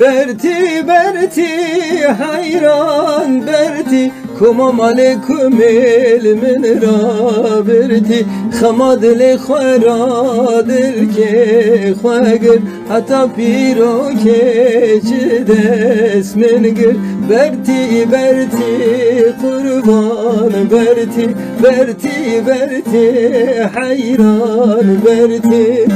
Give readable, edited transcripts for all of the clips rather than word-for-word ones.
برتی برتی حیران برتی کمام علیکم من را برتی خما دل خورا دل که خواگر حتی پیرو که چه دست منگر برتی برتی قربان برتی برتی برتی حیران برتی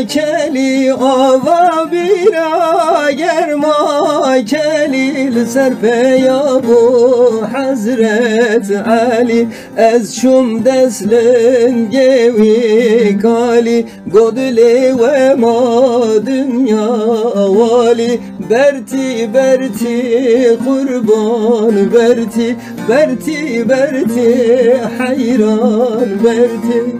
کلی آوا بیرا گرما کلی سر پیا بو حضرت علی از شم دسلن گوی کالی گدلی و ما دنیا والی برتی برتی قربان برتی برتی برتی حیران برتی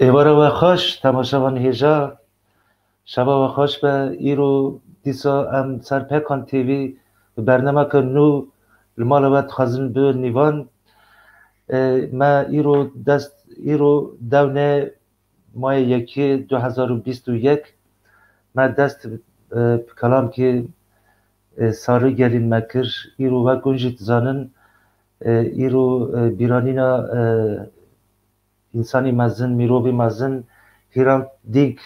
ایوارا و خوش تماشاوان هیجا شبا و خوش به ایرو دیسا ام سر پیکان تیوی برنامه که نو المالوات خازن به نیوان ما ایرو دونه ماه یکی 2021 ما دست کلام که ساری گلین مکر ایرو و گنجیت زانن ایرو بیرانینا انسانی مزن میروبی مزن هیران دیگ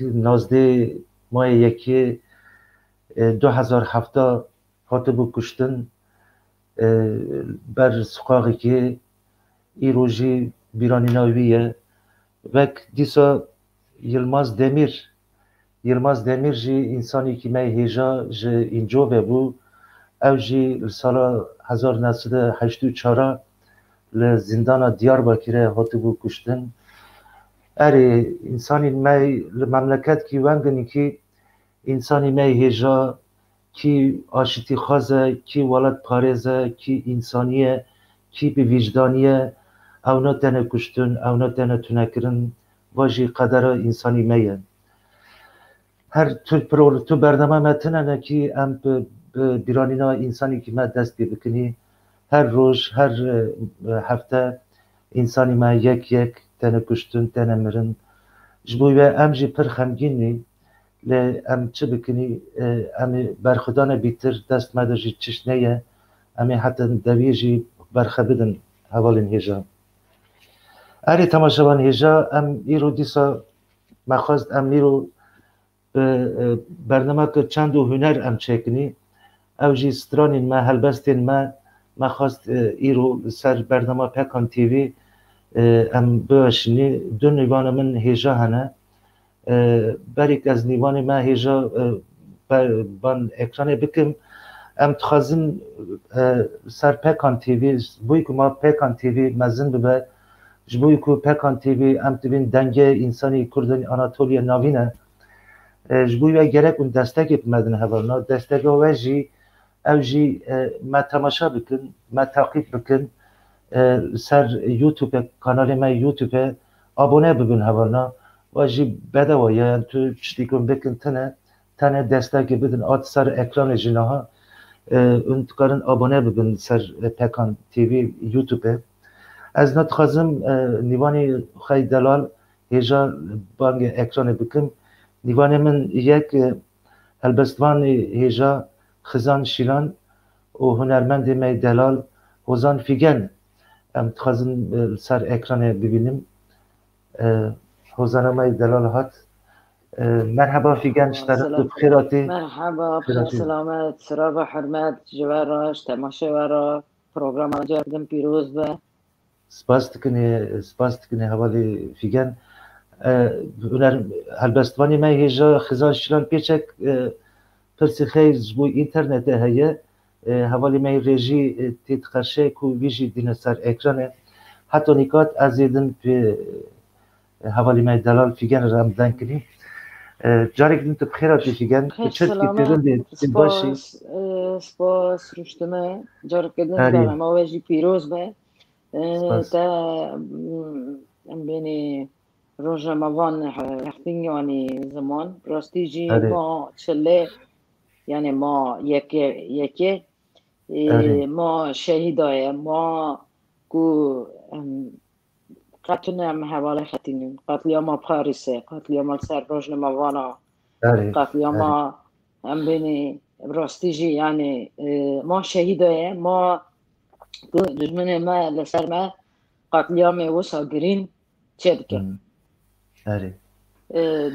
نازده ماه یکی 2007 هاتو بو کشتن بر سقاقی که ایروژی بیرانیناویه وک دیسا یلماز دمیر جی انسانی که می هیجا جی اینجا ببو او جی سال 1984 لزندان دیارباکر هاتو بو کشتن اری انسانی می مملکت کی ونگنی کی انسانی می هیجا کی آشتی خازه کی ولد پارزه کی انسانیه کی به وجدانیه او نه تنه کشتن او نه تنه تونکرن واجی قدر انسانی میه هر تو برنامه متنه نه کی ام بیرانینا انسانی که ما دست بی بکنی هر روز هر هفته انسانی ما یک تنه کشتن تنه مرن جبوی و ام جی پر خمگینی ل ام چه بکنی ام برخدان بیتر دست مدرجی چش نیه ام حتی دویجی برخبدن حوالین هجا اری تماشاوان هجا ام ایرو دیسا مخواست ام ایرو برنامه که چند و هنر ام چکنی او جی سترانین ما هلبستین ما خواست ایرو سر برنامه پکان تیوی ام باشنی دو نیوان من هجا هنه بریک از نیوان ما هجا بان اکران بکم ام تخازم سر پکان تیوی بوی که ما پکان تیوی مزن ببه جبوی که پکان تیوی ام تبین دنگه انسانی کردن آناتولیا ناوینه جبوی و گرک اون دستگی بمدن هوانا دستگی و جی او جی ما تماشا بکن ما تعقیب بکن سر یوتیوب کانال ما یوتیوب abone ببین هوانا و جی بدوایه تو چتی کن بکن تنه دستگی بدن آت سر اکران جناها اون تکارن abone ببین سر پکان تیوی یوتیوب از نتخازم نیوانی خی دلال هجا بانگ اکران بکن نیوان من یک هلبستوان هجا خزان شیلان و هنرمند می دلال حوزان فیگن ام تخازم سر اکران ببینیم حوزان می دلال هات مرحبا فیگن اشترکت بخیراتی مرحبا بخیر سلامت سراب حرمت جواراش تماشا ورا پروگرام جردم پیروز به سپاس تکنی حوالی فیگن هلبستوانی ما هجا خزان شیلان پیچک پرسی خیز بوی اینترنت هیه حوالی ما رژی تید خرشه کو ویجی دینه سر اکرانه حتی نکات ازیدن پی حوالی ما دلال فیگن رمضان کنیم جارك انت بخيرات فيجان تشتكي تيرندي باشي سپاس رشتمه جارك كدن برنامه واجي پیروز به تا بینی روز رمضان هفتین یعنی زمان راستی جی ما چله یعنی ما یکی ما شهیدای ما کو قتلنا حوالی خطینیم قتلیام پاریسه قتلیام سر روز نموانا قتلیام هم بینی راستیجی یعنی ما شهیده ما دشمن ما لسر ما قتلیام وسا گرین چه بکن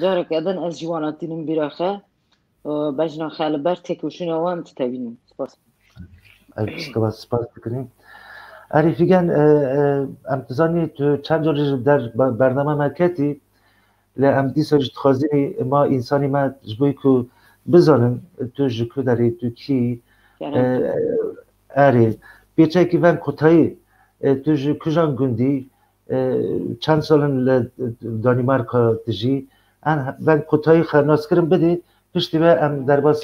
جاره کدن از جواناتینم بیراخه بجنا خالبر تکوشون وام تتبینیم سپاس بکنیم اری فیگن امتزانی تو چند جور در برنامه مرکتی لام دیساج تخازی ما انسانی ما جبوی که بزنم تو جکو داری تو کی اری بیچه که ون کتایی تو جکو جان گندی چند سالن دانیمارکا دجی ون کتایی خرناس کرم بدی پشتی به ام در باس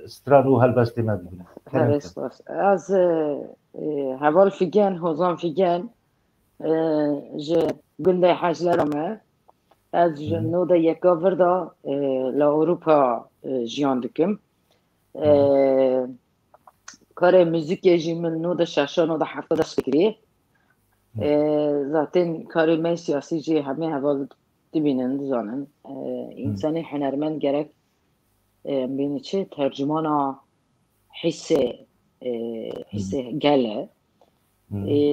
ستران و هلبستی ما بگنم از هوال فیگن حوزان فیگن جه گنده حجلرمه از نوده یکا وردا لأوروپا جیان دکم کار موزیک جی من نوده ششا نوده هفته دست فکریه zaten کاری من سیاسی جی همه هوال دبینن دزانن انسانی هنرمند gerek بینی چه ترجمانا حس گله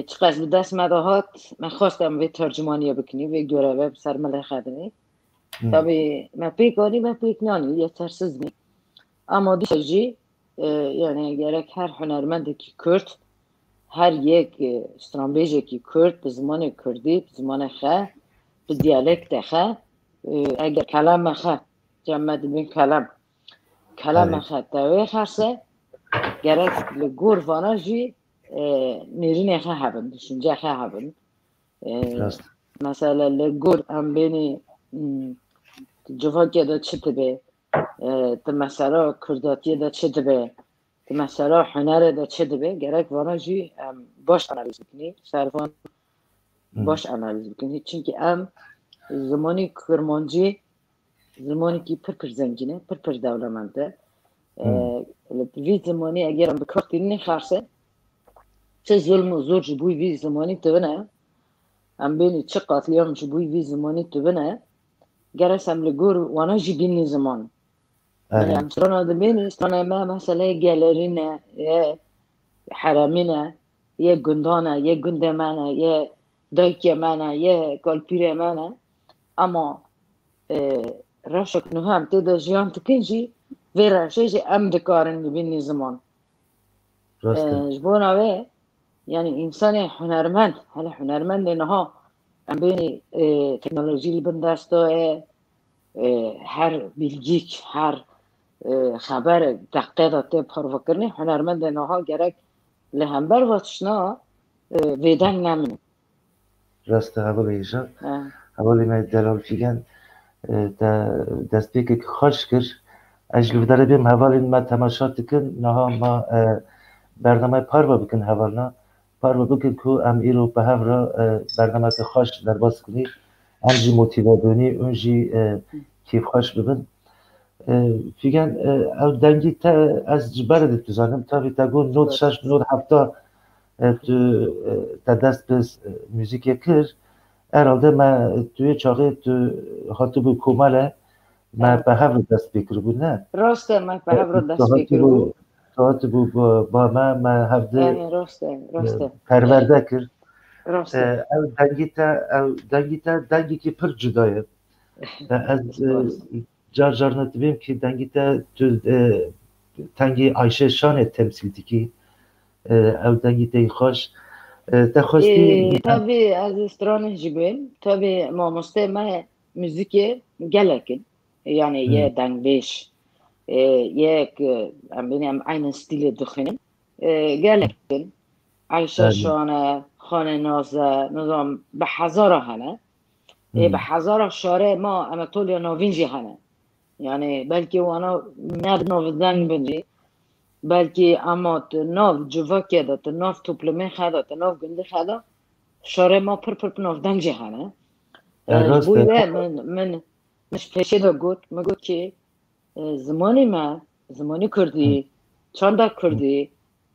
چقدر به دست مداهات من خواستم به ترجمانی بکنی به دوره سر مله خدنی تابی من پیکانی من پیکنانی یه ترسز می اما دیسا جی یعنی gerek هر هنرمندی که کرد هر یک استرانبیجی که کرد به زمان کردی به زمان خه به دیالکت خه اگر کلام خه جمع دبین کلام خه تاوی خرسه گرک لگور وانا جی نیرین خه هبن düşünce خه هبن مثلا لگور ام بینی جوانکی دا چه تبه مثلا کرداتی دا چه تبه مثلا هنر دا چه دبه گرک وانا جی باش انالیز بکنی صرفان باش انالیز بکنی چونکه زمانی کرمانجی زمانی که پر زنگینه پر دولمنده وی زمانی اگر هم بکرتی نخرسه چه ظلم و زور جبوی وی زمانی تبنه هم بینی چه قاتلیام جبوی وی زمانی تبنه گرس هم لگور وانا جی بینی زمان يعني استرانا دميني استرانا ما مثلا جالرينا يا حرامينا يا جندانا يا جندمانا يا دايكيا مانا يا كالبيرا مانا اما راشك نهم تدا جيان تكنجي فيرا شيء ام دكارن بيني زمان جبونا وي يعني انسان هنرمند هلا هنرمند لانها ام بيني تكنولوژي اللي بندستو هر بلجيك هر خبر دقیقه ته پروا کنی هنرمند نها گرک لهمبر واتشنا ویدن نمونه راسته اولی ایجا اولی ما دلال فیگن دست بیکی که خوش کر اجلو داره بیم حوالی ما تماشات کن نها ما برنامه پاروا بکن حوالنا پاروا بکن که ام ایرو به هفرا برنامه که خوش در باز کنی امجی موتیوه بونی اونجی کیف خوش ببین فیگن او دنگی تا از جبرد بزنم تا بیتگون نود شش نود هفته تا دست بس موزیک کر herhalde ما توی چاقه تو هاتو بو کوماله ما به هفر دست بکر بود نه راسته ما به هفر دست بکر بود هاتو بو با ما هفته راسته پرورده کر راسته او دنگی تا دنگی که پر جدایه از جار نتبیم که دنگی تا تو تنگی عایشه شانه تمثیل دیکی او دنگی تایی خوش تخواستی tabii از استرانه جبین tabii ما مستمع موزیکی گلکن yani یه دنگ بیش یک ام بینیم aynı stili دخنیم گلکن عایشه شانه خانه نازه نظام به هزاره هنه به هزاره شاره ما اناتولیا نوینجی هنه yani belki ona nerede zang bence belki ama nav civakya da nav toplumu khada nav günde khada şare ma pır navdan cihane bu ve men مش پیشه دا گوت مگو که زمانی کردی چاندا کردی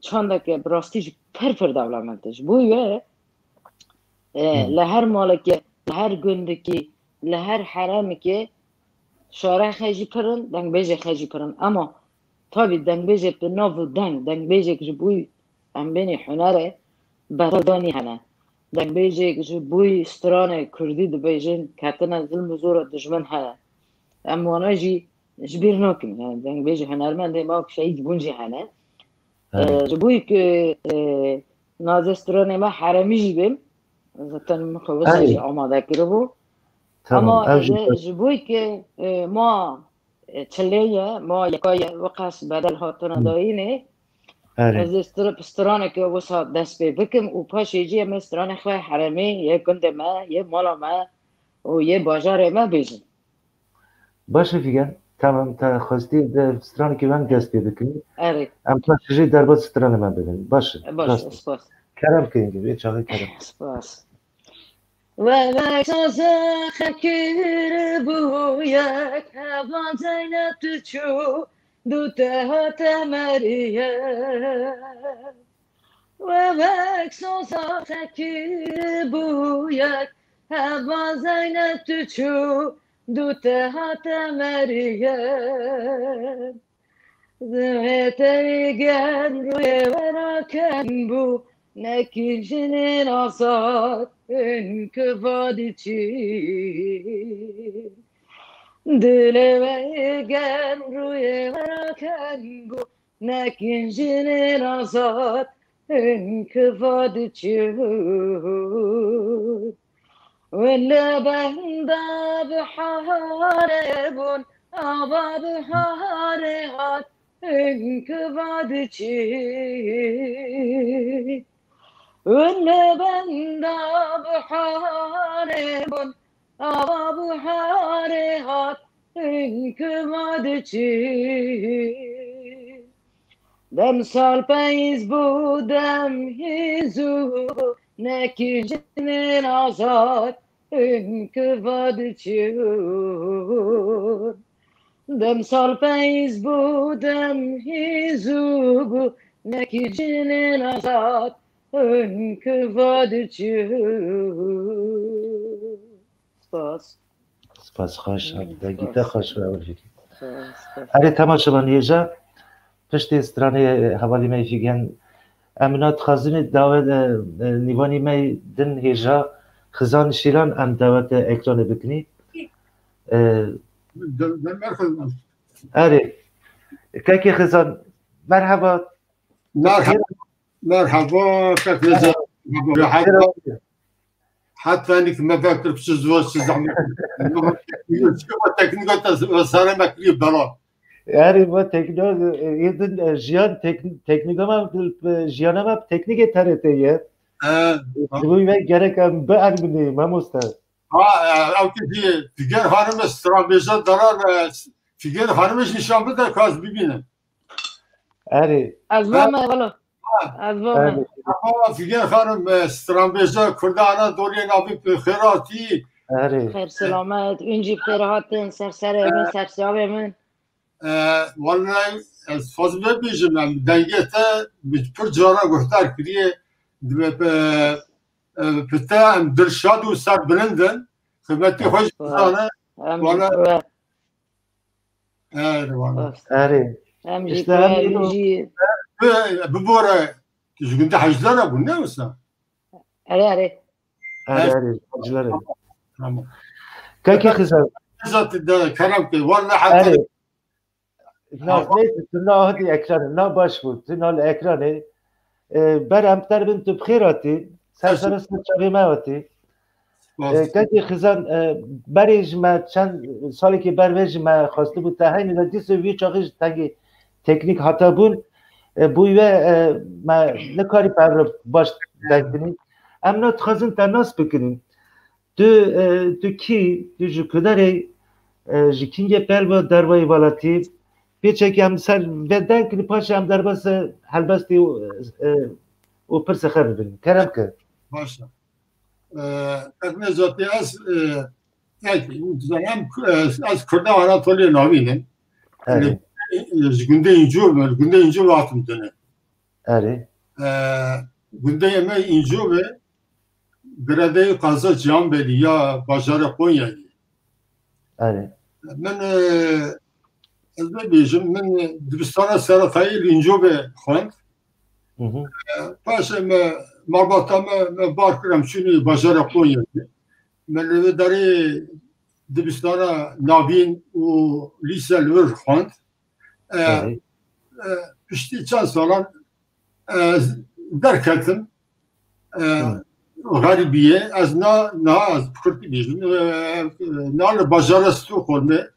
چاندا که براستیش پر دولمندش بویه لهر مالکه لهر گندکی لهر حرامی که شاره خیجی پرن دنگ بیجه خیجی پرن اما tabi دنگ بیجه به ناو دنگ بیجه که بوی ام بینی هنره بدانی هنه دنگ بیجه که بوی سترانه کردی دو بیجین کتنه ظلم زور دشمن هنه اما وانا جی جبیر ناکن دنگ بیجه هنرمنده ما که شهید بونجی هنه بوی که نازه سترانه ما حرمی جی بیم zaten مخوصه جی آماده کرده بو اما بوی که ما چلیه ما یکای وقت بدل هاتون داینه از استرانه که وسط دست بکم و پاش یجی هم استرانه خواه حرمی یه گند ما یه مالا ما و یه باجار ما بیزن باشه فیگن tamam تا خواستی استرانه که من دست بکنی ام پاش یجی در باز استرانه من ببینی باشه سپاس کرم کنیم که چاقه کرم سپاس ولکساز خکیر بویک هوان زینت چو دوته هات مریه ولکساز خکیر بویک هوان زینت چو دوته هات مریه زهتریگن روی وراکن بو نکیجنین آزاد انکفادی چی دل ویگن روی وراکن بو نکیجنین آزاد انكفاض جهود ولا بهندا بحاربون أبا بحارغات انكفاض جهود ولا بهندا بحاربون أبا بحارغات انكفاض جهود دم سال پیز بودم هیزو نکی جنین آزاد انکفاض جهود دم سال پیز بودم هیزو نکی جنین آزاد انکفاض جهود سپاس خوش دقیقه خوش بودی هری تماشاوان یجا پشت استرانه حوالی می فیگن امنات خازن دعوت نیوانی می دن هیجا خزان شیران ام دعوت اکران بکنی اره که خزان مرحبا مرحبا حتى انك ما فاكر في الزواج زعما تكنيكات وساره مكري بلا يعني ما تكنيك يدن جيان تكنيك ما جيان ما تكنيك ترتيه دوی و gerek به بنی ما مستر او که فیگر خانم استرابیزا دارن فیگر خانمش نشان بده کاز ببینن اره از وامه والا از وامه فیگر خانم استرابیزا کردانا دوری نابی خیراتی اره خیر سلامت اونجی بخیر هاتن سر من سر سیاب من والله از فاضل بیجم دنگته پر جارا گفتار کریه پتا دلشاد و سر بلندن خدمتی خوش بزانه والا اره امجی ببوره جگنده حجدار بون نه مثلا اره حجداره که خزان ذات کلام که والا حتی نه هدی اکران نه باش بود نه اکرانه برام تربن تو بخیراتی سرسر چاوی ماوتی که خزان بریج ما چند سالی که برویج ما خواسته بود تهین ندیس وی چاقیش تنگی تکنیک حتا بون بویوه ما نکاری پر باش دنگتنی امنا تخازن تناس بکنیم تو کی تو جو کداری جکینگه پلو دروای والاتی پیچه که هم سر ودن کنی پاشه هم در بس هلبستی و پرس خر ببینیم کرم که باشه اکنه ذاتی از کرده آناتولی ناوینه günde ince vaatım dene. Evet. Günde yeme ince ve grade kaza cam beli ya başarı Konya'yı. Evet. Ben ezbeyim ben Düristana Seratayı ince ve xwend. Paşa me marbata me barkıram çünkü başarı Konya'yı. Ben ve dari Düristana Navin u lisel ver xwend. Pişti çan sonra derketim garibiye az na az kurti bijim na bajarası kolme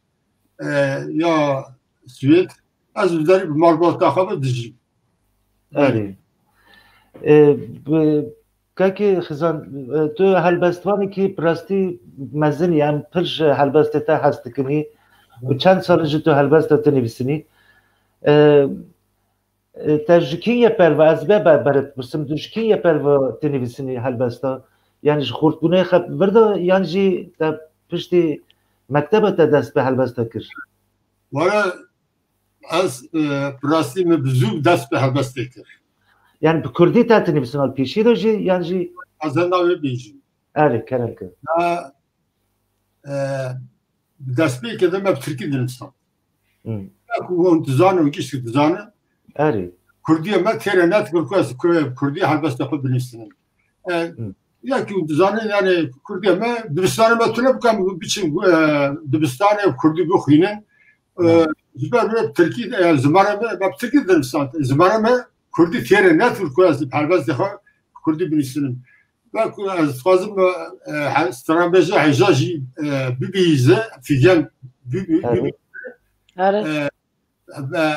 ya Süveyt az dari marbata xabe dijim. Evet. Kaki xizan tu helbestvanı ki prasti mezin yani pir helbestete hastikini و چند سال تو هلبست تنویسینی تجربه یه پر و از به برات برسم دوشکی یه پر و تنویسینی هلبستا یعنی خورد بونه خب وردا یعنی جی تا پشتی مکتب تا دست به هلبستا کر ولی از پراستی مبزوب دست به هلبستا کر یعنی به کردی تا تنویسین al پیشی دو جی یعنی جی از ناوی بیجی آره کرم که دست به که دم Türkiye dinistan. Bu tuzanı geçti tuzanı. Evet. Kurdiye ma terenat Kurdiye halbasta ko dinistan. Ya ki tuzanı yani Kurdiye ma Dürbistan'a ma tune bukam biçim Dürbistan'a Kurdi bu xine. Züber Türkiye zamana ma Türkiye dinistan. Zamana ma کردی تیره نتور که از پرواز دخوا کردی بنیسنم و از خوازم ستران بجه حجاجی ببیزه فیگن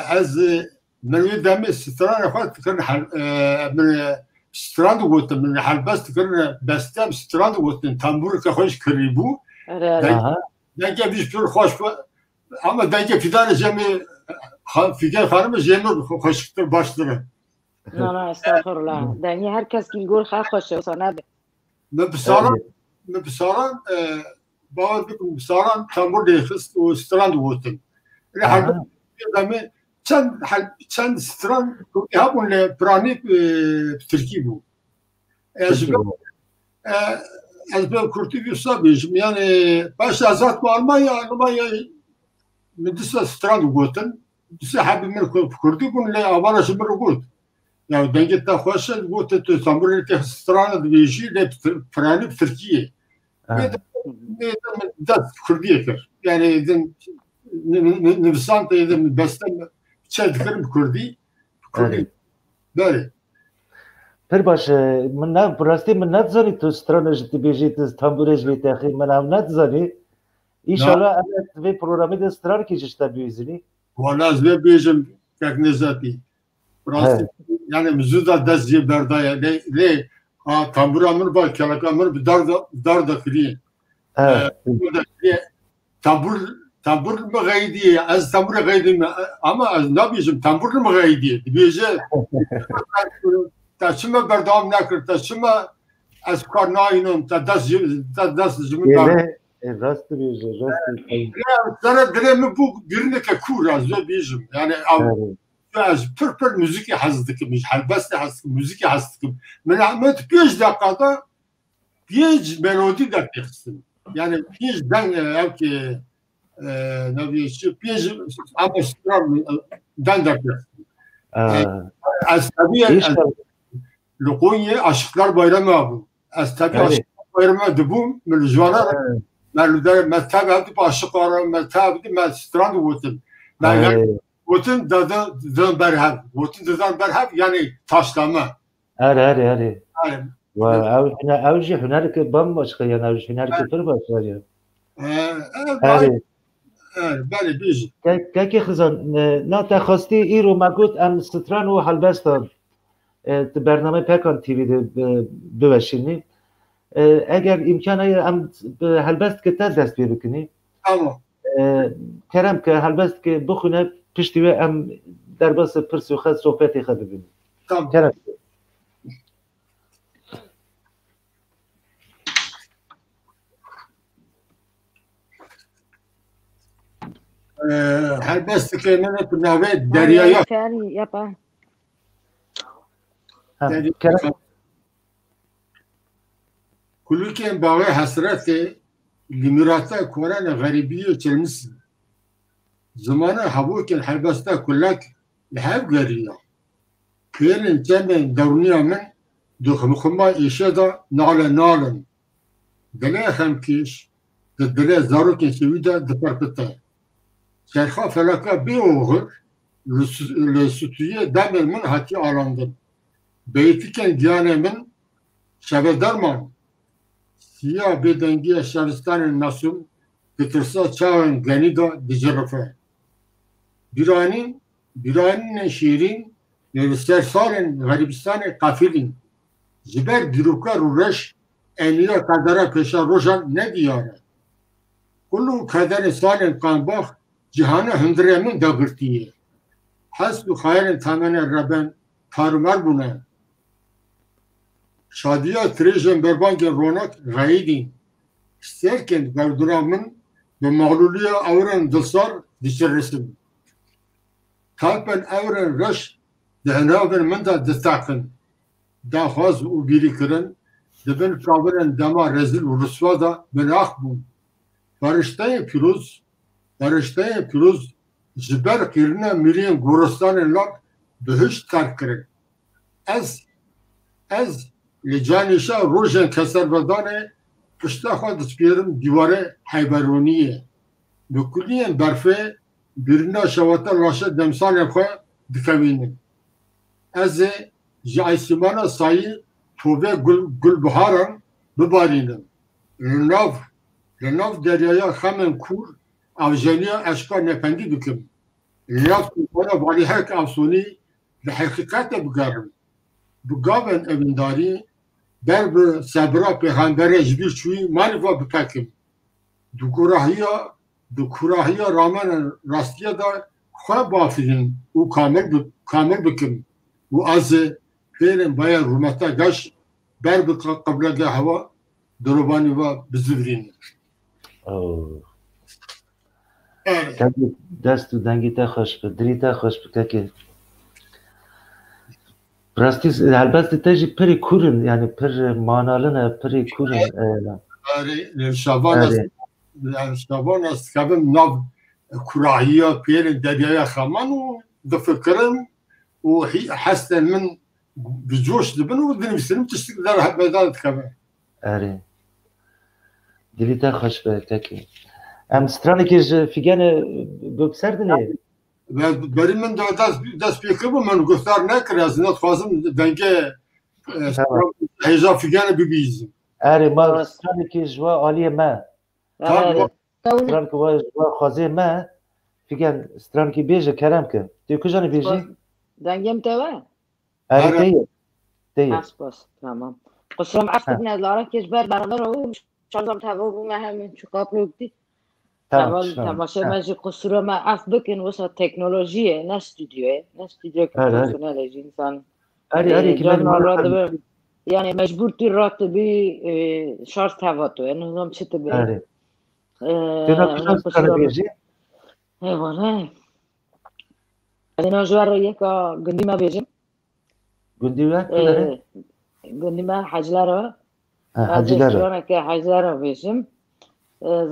از منوی دمی ستران خواهد تکرن من ستران دو گوتن من حلبست تکرن بستم ستران دو گوتن تنبور که خوش کری بو دنگه بیش پر خوش ama denge fidan cemi figen hanımı cemur hoştur başları. Ne estağfurullah. Denge herkes gilgul hoş sana. Ne bisaran bağır bir bisaran tambur değişti o strand vurtun. Yani halbuki adamı çend strand ya bunle prani Türkiye bu. Ezber kurtuluyorsa bizim yani başta azat bu Almanya مدرسة ستراند وقوتن دسة حاب من كردي يكون لا أبانا شبر وقوت يعني دنجة تخوش وقوت تسمر لك ستراند بيجي لا فراني بتركيا هذا ده كردية كر يعني إذا نفسان إذا بس شاد كرم كردي بالي پر باشه من نه براستی من نتزانی تو سترانج بيجي تستانبولج بيتاخي من هم نتزانی İnşallah evet ve programı da ısrar ki işte büyüzünü. Vallahi ve bizim tek nezati. Burası yani müzuda dezci berdaya ne tamburamın var kalakamın bir darda kiri. Tambur mı gaydi az tambur gaydi ama az ne bizim tambur mı gaydi bize taşıma berdam nakır taşıma az karnayının tadas cümle Rastı bir şey, sana diremi bu birine ke kuraz ve bizim yani az pür müzik hazdıkım, halbest hazdıkım, müzik hazdıkım. Melamet 5 dakikada 5 melodi de teksin. Yani 5 dan ya ki ne bileyim 5 abastram dan da teksin. Az tabii Lukonya Aşıklar Bayramı bu. Az tabii Aşıklar Bayramı da bu mülcüana ما تابعت باشقارا ما تابعت ما ستراند ووتن ما ووتن دادن برهب ووتن دادن برهب yani taşlama. Hadi. Avcı hünerki bambaşka yani avcı hünerki tür başlar ya. Bale biz. Kaki xizan na takhasti iro magut am stran و halbestan برنامه پکان تیوی بوشینی اگر امکانه ام هلبست که تا دست بی بکنی کرم که هلبست که بخونه پشتی و ام در باس پرسی و خد صحبتی خد ببینی کرم هلبست که من نوه دریایی کرم Kulüken bağı hasreti limirata Kur'an garibiye çelmiş. Zamanı havuken halbasta kullak lehab gariya. Kıyırın çemen davniya min dukhmukhma işada nalan. Dele hamkiş dele zaruken şevida departata. Şerha felaka bir oğur le sütüye damen min hati alandım. Beytiken diyanemin şevedarman Siyah bedengiye Şaristan'ın nasıl getirse çağın genida dicarafe. Biranin şiirin ve sersalın Garibistan'ı kafilin. Ziber diruka rureş eniye kadara peşa rojan ne diyare. Kullu kadar salın kanbah cihana hındremin dağırtiye. Hasbu hayalin tamamen Rabben tarumar buna. Şadiya Trejen Berbangen Ronak Gaidin isterken garduramın ve mağluliye avren dılsar dişerresim. Kalpen avren raş dehenaven menda destakın. Dahaz u birikirin deben kavren dama rezil u rüsva da menah bun. Barıştayı piruz jiber kirine mirin Goristan'ın lak behüş tarkirin. Ez لجانشا روشن کسر بدانه پشتا خود دسپیرم دیواره حیبرونیه بکلین برفه برنا شواتا راشد دمسان خواه دکوینن از جای سیمان سایی توبه گل بهارم ببارینم لناف دریایا خمن کور اوجانیا اشکار نپندی بکم لناف توبانا والی هک افسونی لحقیقت بگرم بگابن اوینداری بر به صبرا پیغمبر جبیر چوی مالوا بپکم دو کراهیا رامن راستیا دا خواه بافرین و کامل بکم و از پیرن باید رومتا گش بر به قبل ده هوا دروبانی و بزورین دست و دنگی تا خوش به دری تا خوش بکه که راستی البته تجی پری کورن یعنی پر مانالنه پری کورن شبان است که بیم ناو کراهی ها پیرن دریای خمان و دفکرم و حسن من بجوش دبن و دنویسنم تشتیک در بیدادت که بیم دلی تا خوش بکه که ام سترانی که فیگن بکسردنه بری من دست پیکر با من گفتار نکره از اینات خوازم دنگه هیجا فیگن ببیزم ما سترانی که جوا آلیه ما سترانی که جوا خوازه ما فیگن سترانی که بیجه کرم که دیو کجانی بیجی؟ دنگم تاوه؟ تیه بس تمام قصرم عفتت نداره که جبر برادر رو شازم تاوه بومه همین چو قابل بودی تماشای مجی قصور ما اف بکن واسه تکنولوژیه نه استودیوه که پروفیشناله انسان یعنی مجبور تی رات بی شارژ تاواتو یعنی هم چه تبی والا از اینا جوار یکا گندی ما بیجم گندی ما حجلارا که حجلارا بیجم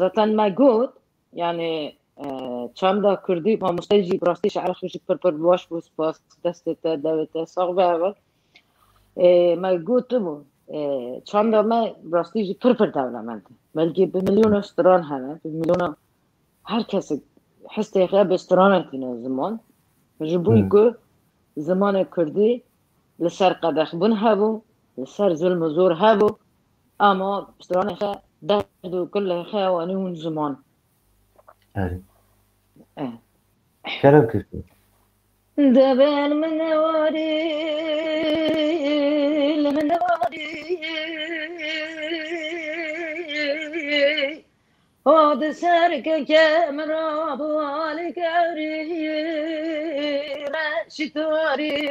zaten ما گود یعنی چند کردی ما مستجی براستی شعر خوشی پر باش بوس باس دست تا دوت ساق به اول ما گود تو چند ما براستی پر دولمنده بلکه به میلیون استران همه به میلیون هر کسی حس خیلی به استران تینه زمان جبوی که زمان کردی لسر قدخ بن هبو لسر ظلم زور هبو اما استران خیلی درد وكل خاواني من زمان كلام كيف دبل من نواري لمن نواري هاد سرك كامرا بوالك عري راشتوري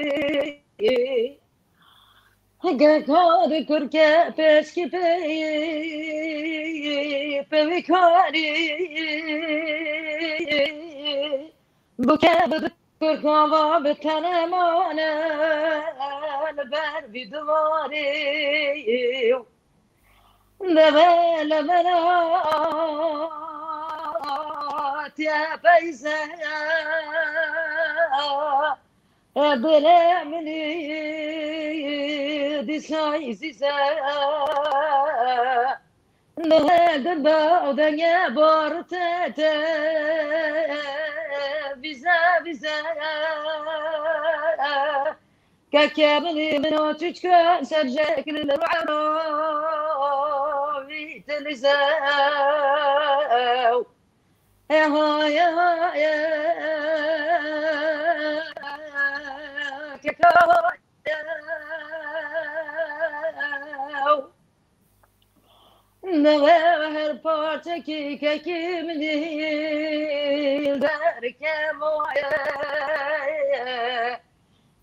هاد كركا بسكي بكاري بكا بكركا وبتنمانا البر بدواري دبل بنات يا بيزا بلا مني دي سايزيزا نهدبا ودنيا بورتتا بيزا كاكامني منو تشكا سرجاك للرعنا في تلزاو يا نغير بارتكي كاكيمني دارك مويا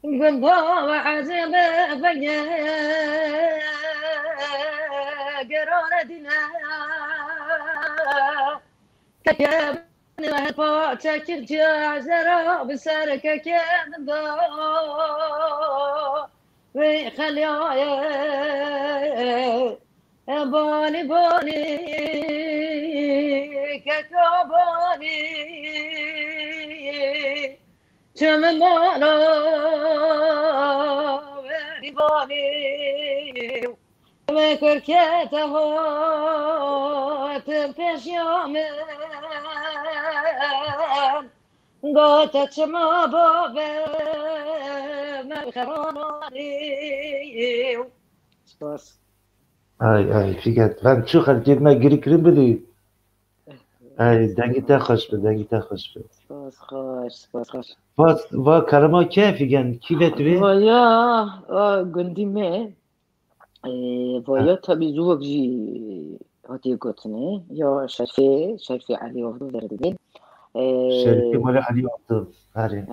قلبا وعزم بيا قرار دينا كاكيمني نغير بارتكي جازرا بسارك كان ضا ويخليا باني ككباني تمنانا باني ما كركته تنفش يومين قلت ما بابا ما سپاس. ای فیگت من چو خرجید ما گری کریم بدی ای دنگی تا خوش به دنگی تا خوش به سپاس خوش و کلمه که فیگن کی بتوی ویا گندیمه ویا تابی زوگ جی هاتی گوتنه یا شرفی علی وفدو دردین شرکی مال علی وفدو آره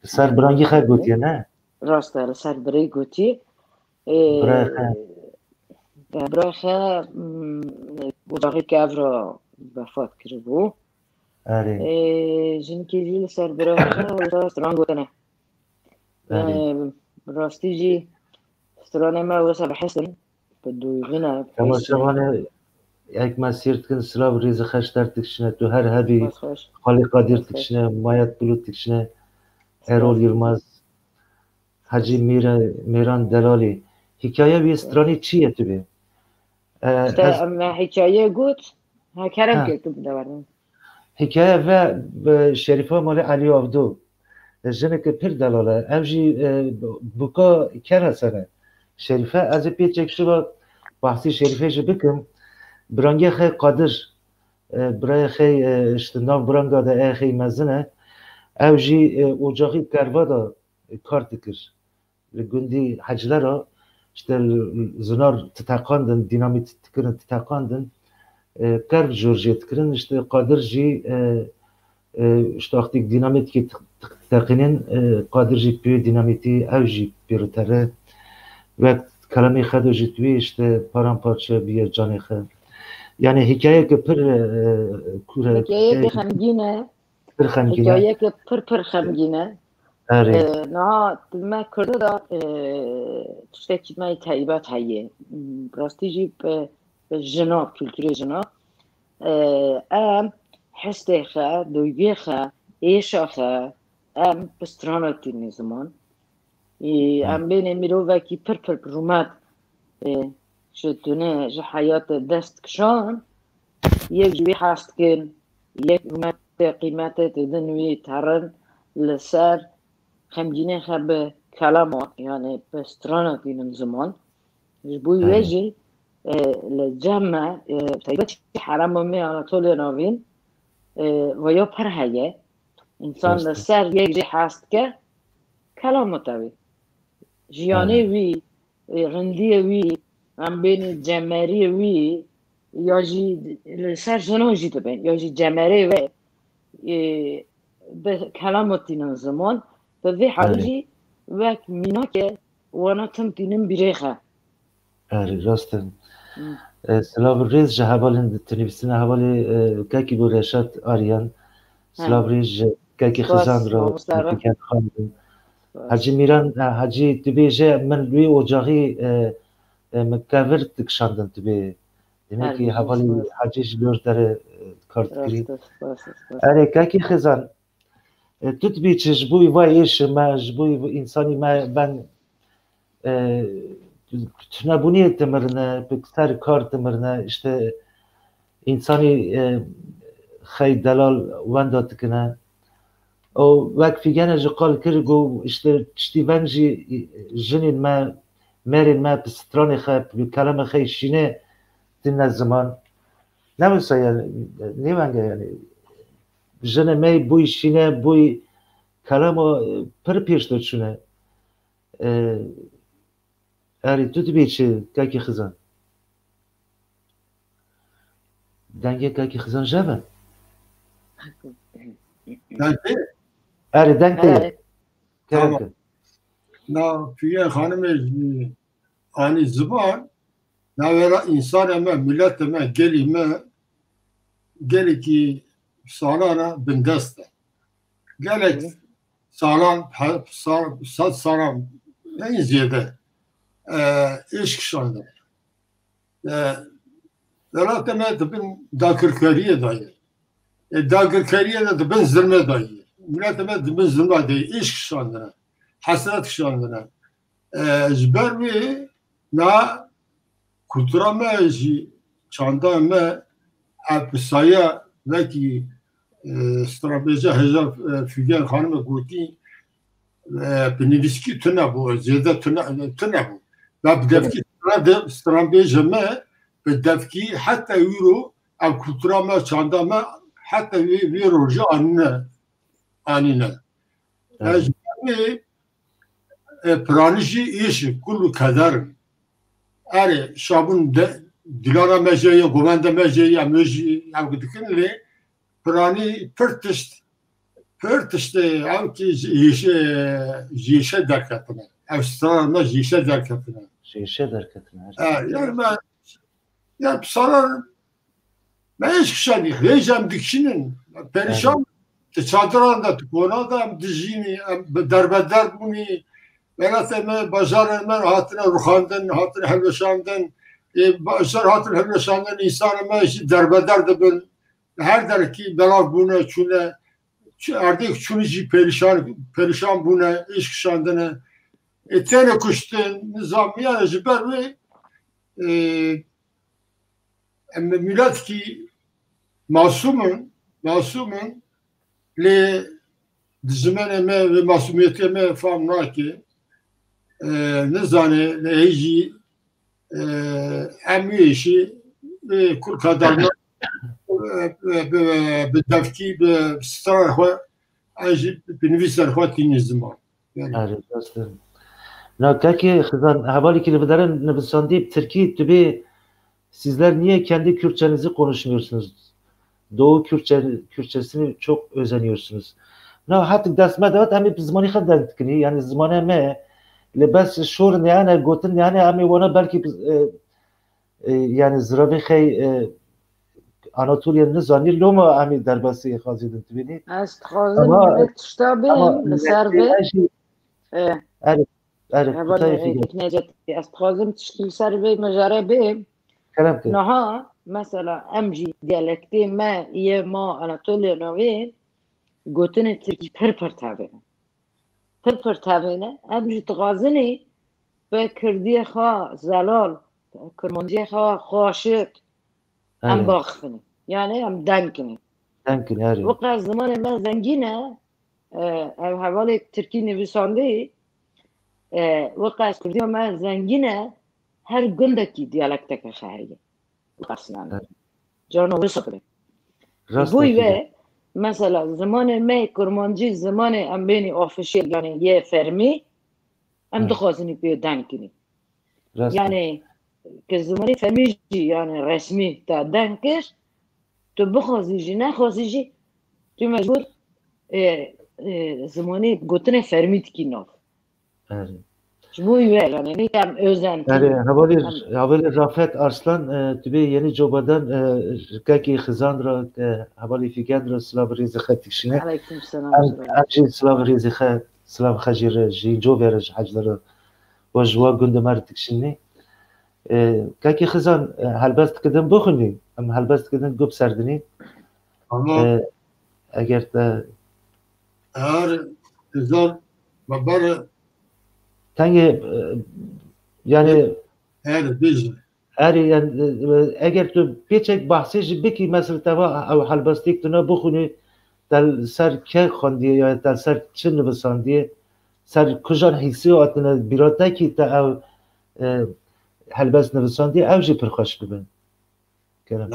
سر برانگی خیلی گوتیه نه راست داره سر برای گوتی برای خیلی بوداقی که افرا وفات کرده آره جنکی جیل سر برای خیلی راست ران گوتنه راستی جی سترانه ما وصل بحسن بدو غنى كما شبانه یک مسیر کن سلاب ریز خشتر تکشنه تو هر هبی خالی قادر تکشنه مایت بلو تکشنه ایرول یلماز حجی میران دلالی حکایه بی استرانی چیه تو بی؟ حکایه گوت ها کرم که تو بدورم حکایه و شریفه مال علی آفدو جنه که پر دلاله امجی بکا کره سنه شریفه از پیچک شو بحثی شریفه جو بکم برانگی خیلی قادر برای خیلی اشتناف برانگا ده خیلی مزنه او جی اوجاقی کروا دا کار تکر گندی حجله را işte زنار تتقاندن دینامیت تکرن تتقاندن کرو جورجی تکرن işte قادر جی işte aktik dinamit ki تقینن قادر جی پیو دینامیتی او جی پیروتره و کلمه خود جی توی işte paramparça bir canı خود yani hikaye که پر کوره hikaye که خمگینه hikaye که پر خمگینه نه ما کرده دا تشتکی مای تایبات هایه راستی جی به جناب کلتوری جناب ام حسته خا دویگه خا ایشا خا ام بستراناتی نزمان ام بین میرو وکی پر رومد شدونه جه حیات دست کشان یک جوی حست کن یک رومد قیمت دنوی ترن لسر خمجینه خب کلامات یعنی بستراناتی نزمان جبوی وجه لجمع تایبت حرام می آناتول ناوین و یا پر هیه انسان لسر یک جی حست که کلامات وی جیانه وی رندی وی هم بین جمعری وی یا جی لسر جنو جی تو بین یا جی جمعری وی به کلاماتی نزمان به وی حالی وک مینا که وانا تم تینم بیریخه راستن سلاو ریز جه حوالین تنویسین حوالی که بو رشاد آریان سلاو ریز که خزان رو بکن خواندن حجی میران حجی دبیجه من روی اوجاقی مکاور تکشاندن دبی demek ki حوالی حجیش بیور داره کارت کری اره که خزان تو دبیچه جبوی وای ایش ما جبوی انسانی ما ben تنابونی تمرنه بکتر کار تمرنه işte insani خیلی دلال وندات کنه او وقت فیگن جو قال کرگو işte تشتیونجی جنین ما مرین ما بستران خیلی بکلم خیلی شینه دین زمان نمیشه yani نیونگه yani جنه می بوی شینه بوی کلام پر پیشتر چونه اری تو بیچه که خزان دنگه که خزان جبه دنگه اری دنگه tamam na fiye hanım ani zıban na vera insan eme millet eme geli ki salana bindeste gelek salan sat salam en ziyade iş kişandı Velat eme tıbın dakırkariye dayı dakırkariye de tıbın zirme dayı millet eme tıbın zirme dayı iş kişandı hasret kişandı jber mi na kultura me ji çanda me apsaya veki strateji heza figen hanım goti بنویسکی تو نبو زیاده تو نبو و بدفکی ستران بیجمه بدفکی حتی ویرو ام کلتورا ما چاندا ما حتی ویرو جا آنینه اجباری پرانیجی ایش کلو کدرم اره شابون دلارا مجایی گوانده مجایی اموجی ام گدکن لی پرانی پرتشته هم که جیشه درکتنه افسران ما جیشه درکتنه yani ben yani ben hiç kişi rejim dikişinin perişan çadıranda tukonada dijini derbeder bunu berateme bajarın ben hatına ruhandan hatına helveşandan başar hatına helveşandan insanıma derbeder de ben her der ki bela bunu çune artık çunici perişan buna iş kişandığını tane kuştun nizam yani jiber ve millet ki masumun le dizmeneme ve masumiyeteme famna ki nizane le heji emiyişi ve kul kadarına بدفکی به ستار خو اجی بنویسر خو تینی زمان آره درسته نه ki Hızan havali kelimeleri nefisandi Türkiye tabi sizler niye kendi Kürtçenizi konuşmuyorsunuz? Doğu Kürtçesini çok özeniyorsunuz. Ne hatta dasma davet ami zmani xadan tkini yani zmana me lebas şur ne yani gotin yani ami ona belki yani zravi xey Anatolia'nın nizani loma ami derbasi xazidin tbini. Est xazin tştabim leserbe. Evet. Necdet est xazin tşserbe mejarebe. Kelam ki. Naha mesela emji diyalekti me ye ma Anatolia navin gotine Türkiye per tavene emji tgazini ve Kürdiye kha zalal Kurmandiye kha khaşit em baxfini yani em denkini evet. Vaka zamanı ben zengine ev havali Türkiye nefisandi vaka Kürdiye ben zengine her gündeki diyalekteke şehriye aslında canı vısıklı bu ve mesela zamanı me Kurmancı zamanı em beni official yani ye fermi em dıkhazini bir denkini yani که زمانی فهمیدی یعنی رسمی تا دنکش تو بخوازیجی نخوازیجی تو مجبور زمانی گوتنه فرمید کی ناف. جموعی yani ne kadar özen. Yani havali Rafet Arslan tabi yeni jobadan kaki Hızandra havali fikendra Slav Rize Khatikşine. Aleykümselam. Amci Slav Rize Slav Khajir jinjo veraj hacları ve jwa gündemar tikşini. Kaki Hızan halbast kıdın bukhuni am halbast kıdın gup serdini. Ama eğer de eğer Hızan babara tangi yani eğer tu birçok bahsedici biki mesela tava او halbastik tuna bukhuni dal ser ke khondi ya dal ser çin nivsandi ser kujan hissiyatına birata ki ta هلبس نویسندی اوجی پرخوش ببین کلام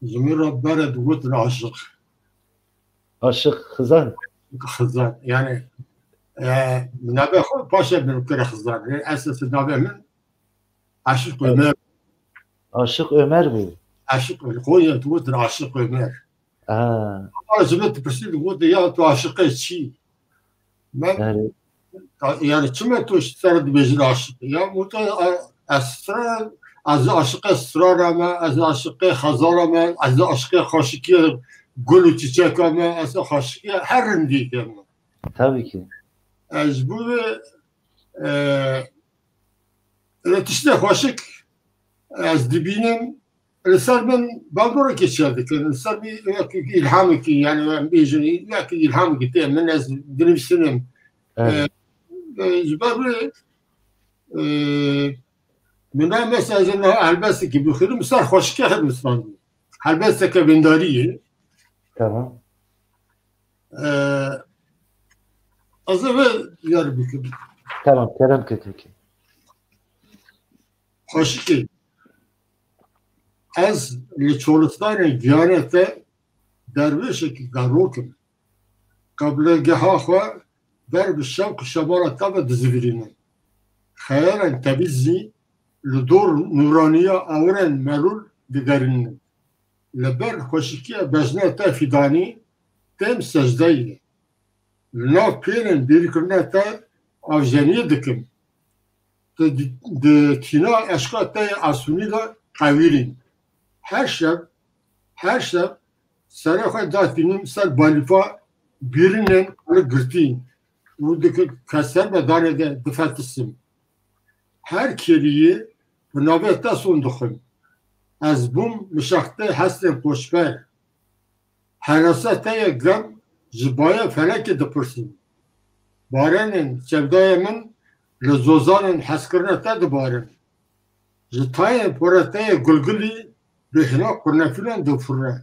زميرة برد وقتنا عاشق خزان yani منابع خود پاشه من کره خزان اساس نابع من عاشق Ömer bu عاشق خويا وقتنا عاشق Ömer انا زميت برسيد وقت يا تو عاشق شي yani kime to işler bezir aşık ya muta esrar az aşık esrar ama az aşık hazar ama az aşık haşiki gül çiçek ama az haşiki her indi yani tabii ki az bu iletişte haşik az dibinin eser ben baldıra geçerdik yani eser bir ilham ki yani bir jeni ya ki ilham gitti men az dinimsinin زبابه من مثلا زنا البسه که بخیرم مثلا خوشکه هر مثلا البسه که بنداریه tamam Az evvel yer büküm. Tamam, Kerem Köteki. Hoşki. Az Liçolistan Diyanet'te dervişeki garokim. Kablegeha xwe der bi şevk şebara tabe dizvirîne. Xeyalan tebîzî li dor nûraniya awren melûl digerîne. Li ber xweşikiya bejna te fîdanî tem secdeyê. Li nav pêrên bîrkirina te avjeniyê dikim. Di tîna eşqa te asûnî de qewîrîn. Her şev serê xwe datînim ser balîfa birinin girtîn. Buradaki keser ve danede difetisim. Her keliyi bu nabette sondukum. Az bum mişakte haslen koşber. Henasa teye gem jibaya feleke dipırsim. Barenin sevdayemin lezozanın haskırına te dibaren. Jitayen porateye gülgülü bihna kurnefilen difurre.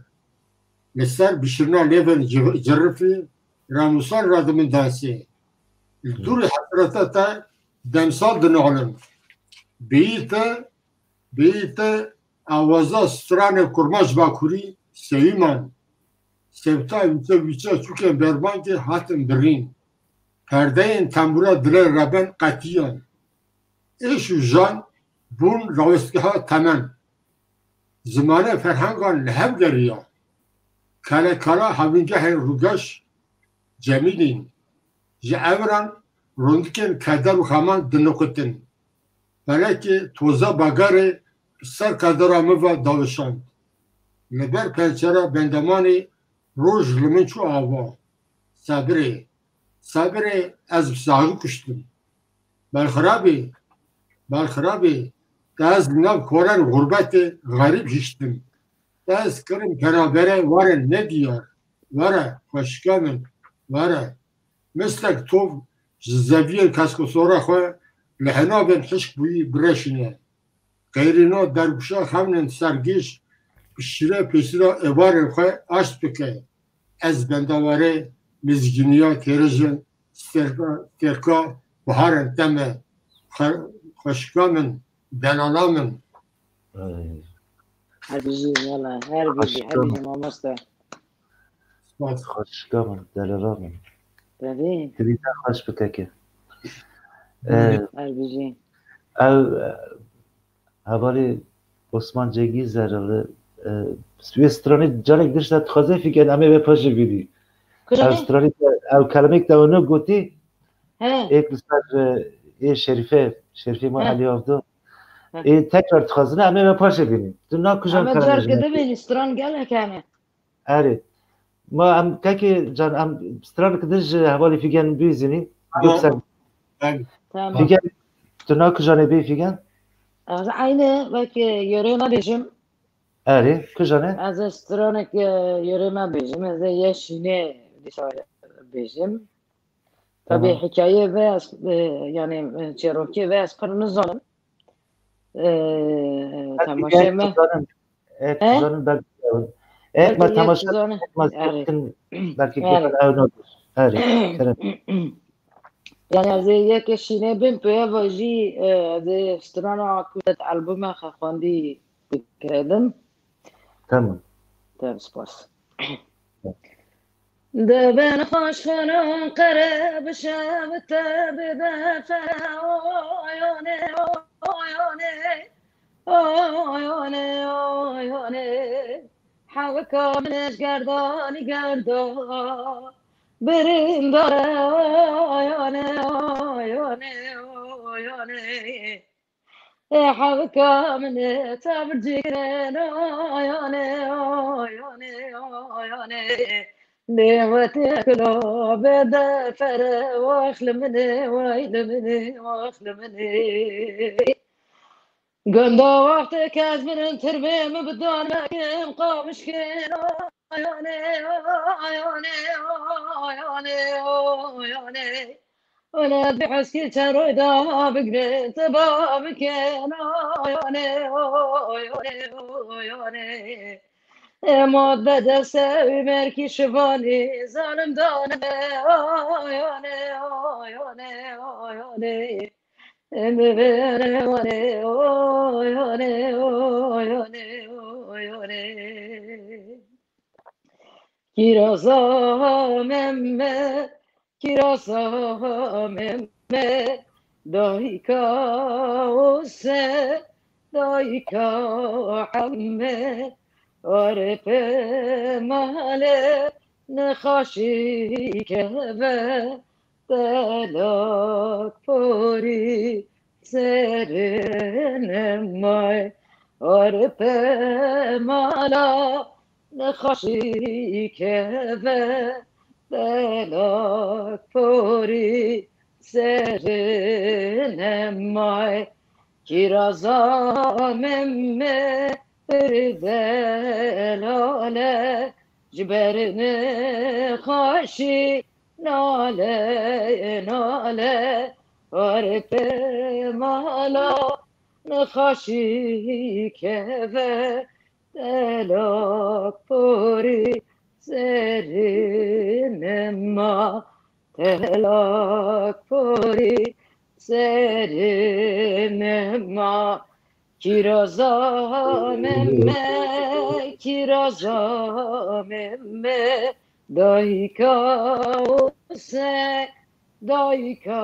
Leser bişirna leven cerrifi ramusan radımın dansi. Duri hasrata ta demsal dinalın. Beyte avaza strane kurmaş bakuri seyiman. Sevta viçe çüken berbanki hatim birin. Perdeyin tambura dile raben katiyan. Eşu jan bun ravestgaha temen. Zimane ferhangan lehem geriya. Kale kala havingehen rugaş cemilin. Ji evran rondikên kader û xeman dinokutin. Belekî toza bagarê ser kadera min ve dawişand. Li ber pençera bendemanê roj li min çû ava. Sabirê ez bi saxî kuştim. Belxirabê te ez li nav koren gurbetê xerîb hiştim. Te ez kirim perabere were ne diyar. Were xweşika min were. Meslek tov زاویه کسکسورا خو لحنابن حشک بوی برشنه غیرینا درگوشا همین سرگیش شیره پیسرا ابار خو آشت بکه از بندواره مزگینیا تیرجن سترکا بهارن تمه خوشکامن دنالامن هر بیجی والا هر بیجی مامسته خوشکامن دلالامن ببین تریده خوش بکه هر بیجی او حوالی عثمان جنگی زراله سوی استرانی جانک داشت تخوازه فکر همه به پاشه بیدی استرانی او کلمه که اونو گوتی ایک لسر ای شریفه ما علی آفدو ای تکرار تخوازنه همه به پاشه بیدی تو نا کجان کلمه همه جار کده بین استران گله کمه اره ما هم که جان هم استران کدش حوالی فکر بیزینی گفتم فکر تو نا کجانه بی فکر aynı bak yöreme bejim. Eri, kujane? Az astronik yöreme bejim. Az yeşine dışarı bejim. Tabii hikaye ve yani Cherokee ve asparını zanım. Tamaşeme. Kuzanın belki ma tamaşa belki avnodur. Eri. يعني زي هيك شي نبن بيفاجي زي استرانا كنت ألبومه خواندي كردم تمام سپاس دبن خوش خنان قرب شبت بدفع آیانه آیانه آیانه آیانه حوکا منش گردانی گردان بریم داره آیانه آیانه آیانه حوکا منه تبر جیرن آیانه آیانه آیانه نوتی کلا بده فره واخل منه وایل منه واخل منه گنده وقت که از من تربیم بدان مکم قامش کن آیانه آیانه آیانه آیانه ولا بحسكي تروي دا بقريت بابكين آیانه آیانه آیانه اما بدست عمر کی شوانی ظالم دانه آیانه آیانه آیانه امبره وانه آیانه آیانه آیانه kirazamemme dayka ose dayka hamme arepe male nekhashi keve telak pori serenemay arepe mala نخاشی که بلک پوری سرنمای kirazamemme bir delale ciberine kaşı nale nale arpe mala nekaşı keve telak puri serinema telak puri serinema kirazamemme kirazamemme dayka ose dayka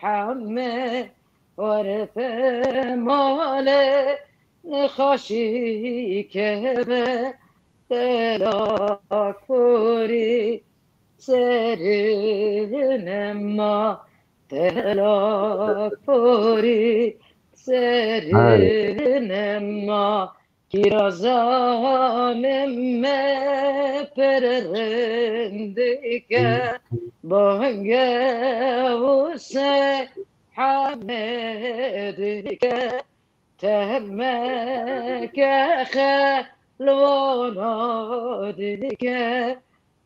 hamme varfe male نخاشی که دلک پوری سرنما دلک پوری سرنما kirazamemme perendike bange use hamedike تهمك خلوانا دیگه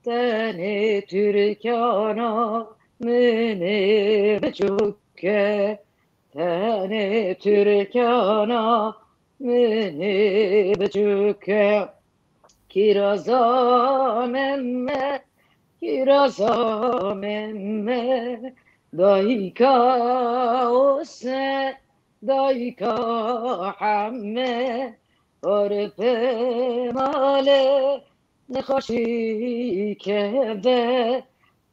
تنی ترکانا منی بچوکه تنی ترکانا منی بچوکه kirazamemme dayka ose dayka hamme arpe male nekhashi keve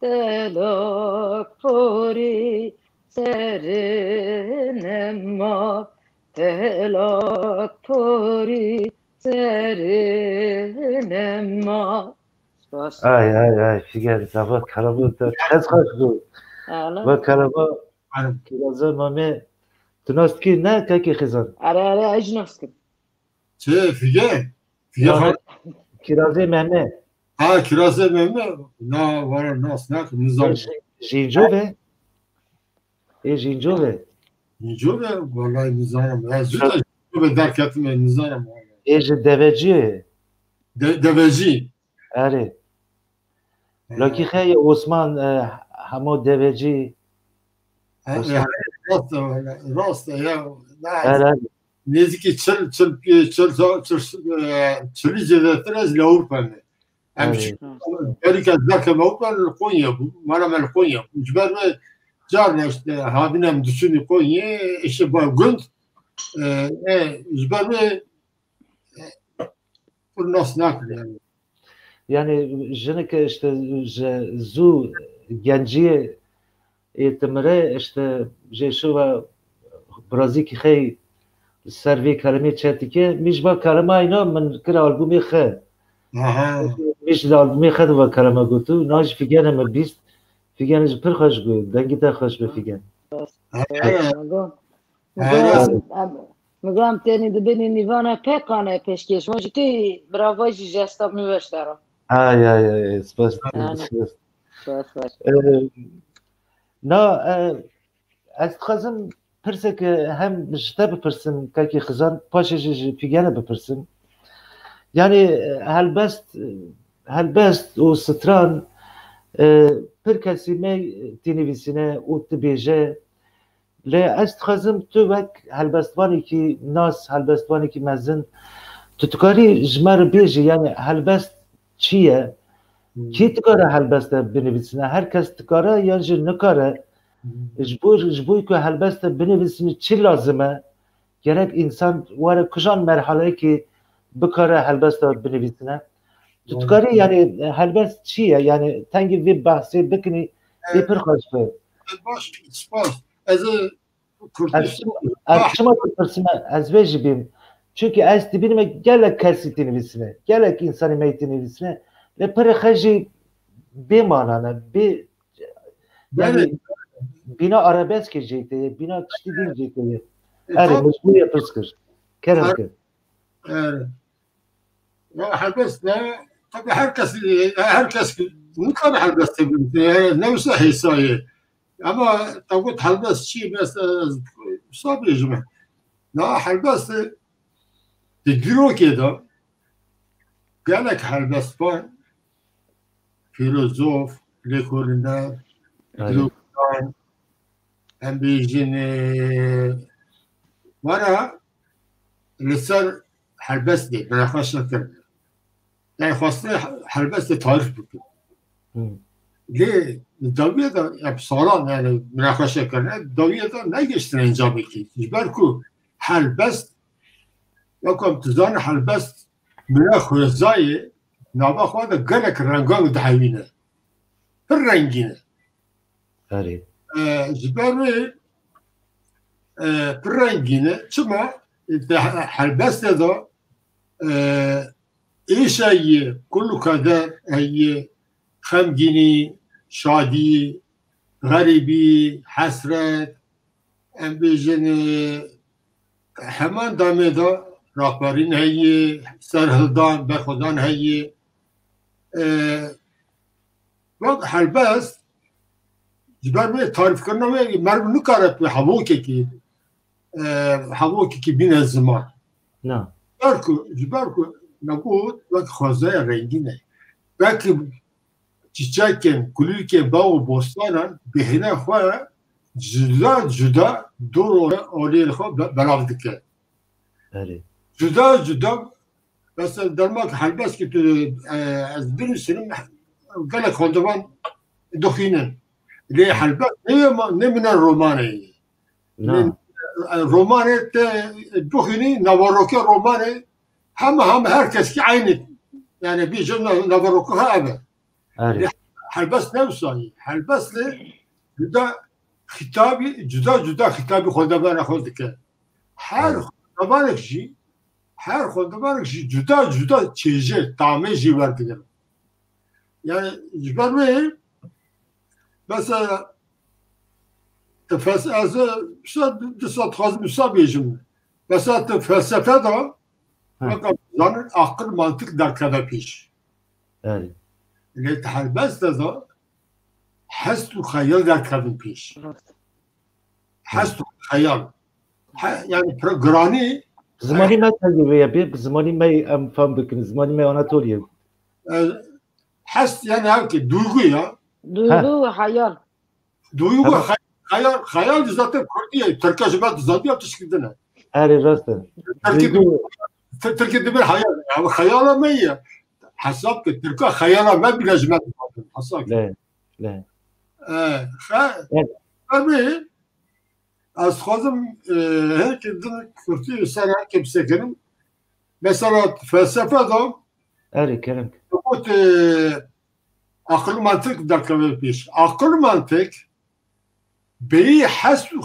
telak puri serinema telak puri serinema ay figar zava karabo tez khashgu va karabo kirazamame تناست کی نه که خزان آره اجناست چه فیگه kirazê mehme kirazê mehme na var nas nak nizam jinjove jinjove vallahi nizam züta jinjove derketim nizam deveci deveci are laki khay Osman hamo deveci راست یا نه نزدیکی چلی جدتر از لاورپا همچی ولی که ذاک موقع القونية مرة من القونية جبر جارنا هابينام دشوني قونية إيش باقند جبر الناس ناكل yani jeneke işte zu genciye etimre işte jeşuva braziki xey servi kalemi çetike mijba kalema ina min kira albumi xe miş da albumi xe da kalema gotu naj figene me bist figene ji pir xweş got dengî te xweş be figen میگم تنی دبینی نیوانه پکانه پشکش ماجتی برای جستا میوشتارم ay spas na ez dixwazim pirsek hem ji te bipirsim kekî xizan paşê ji fîgene bipirsim yani helbest û stran pir kesî me tînivîsîne û dibêje lê ez dixwazim tu wek helbestvanekî nas helbestvanekî mezin تتكاري جمار بيجي يعني هلبست چیه؟ کی تکاره هلبست بنویسنه؟ هر کس تکاره یا جه نکاره. جبوی که هلبست بنویسنه چی لازمه؟ gerek insan var kuşan merhale ki bu kare helbest bنویسنه. تتکاری yani helbest چیه؟ yani tengi bir bahsi bikini bir خوش به. باش سپاس. از چما ترسمه از وجه بیم. Çünkü az dibine gerek kesitini bilsine, gerek insanı meytini bilsine ve para xeci bir manana, bir yani bina arabesk geceydi, bina çişti diyecekti. Evet, mecbur yapıskır. Kerem ki. Ya herbest ne? Tabii herkes ne kadar herbest tabii. Ne olsa hesayı. Ama tabii herbest şey mesela sabırcı. Ne herbest Digiro da gerek herbest var. Filozof, rekoriner, filozofan, hem var لسر هلبست دی برخواست نکرد yani خواسته هلبست tarif بکن لی داویه دا سالان yani برخواست نکرد داویه دا نگشتن انجام بکی جبر کو هلبست یکم تزان هلبست برخوازای نابا خواهد گلک رنگان دهوینه پر رنگینه جبر پر رنگینه چما هلبست دا ایش هایی کلو کدر هایی خمگینی شادی غریبی حسرت ام بیجن همان دامه دا راکبارین هایی سرهدان بخودان هایی وقت هلبست جبر می تعریف کنم مرد نکاره به هواکی که بین زمان نه جبرکو نبود وقت خوازه رنگینه وقت چیچکن کلیکن باغ و بستانن بهینه خواه جدا دور آلیل خواه براو دکه جدا مثلا در ما که هلبست که تو از دل سنم گلک خوندوان دخینن لی هلبست نمینا رومانه نه رومانه دخینی نواروکه رومانه هم herkes ki aynı yani bir cümle navaroku ha هلبست نمیسایی هلبست جدا خطابی جدا خطابی خوندوان خود که هر خوندوانک جی جدا چیزه تامه جی ورده yani جبر می مثلا از شاید خواهد میسابیجم مثلا فلسفه دا زانın akıl mantık derkede piş. Evet. Let herbest da hast u hayal derkede piş. Hast u hayal. Yani grani زمانی ما تجربه bir زمانی ما فهم بکن زمانی ما Anatoliye. Hast yani halbuki duygu ya. Duygu ve hayal. Duygu ve hayal zaten Kürt'ye Türkçe zaten yapışkırdığına. Evet rastın. Türkiye'de bir hayal. Yani hayal mı ya? Hesap ki Türkiye hayal mı bile cümet yapıyor. Hesap. Ne? Tabii. Az khazım herkesin Kürt'ü sana kimse kerim. Mesela felsefe da. Evet Kerem. Bu akıl mantık derken bir. Akıl mantık beyi hasdu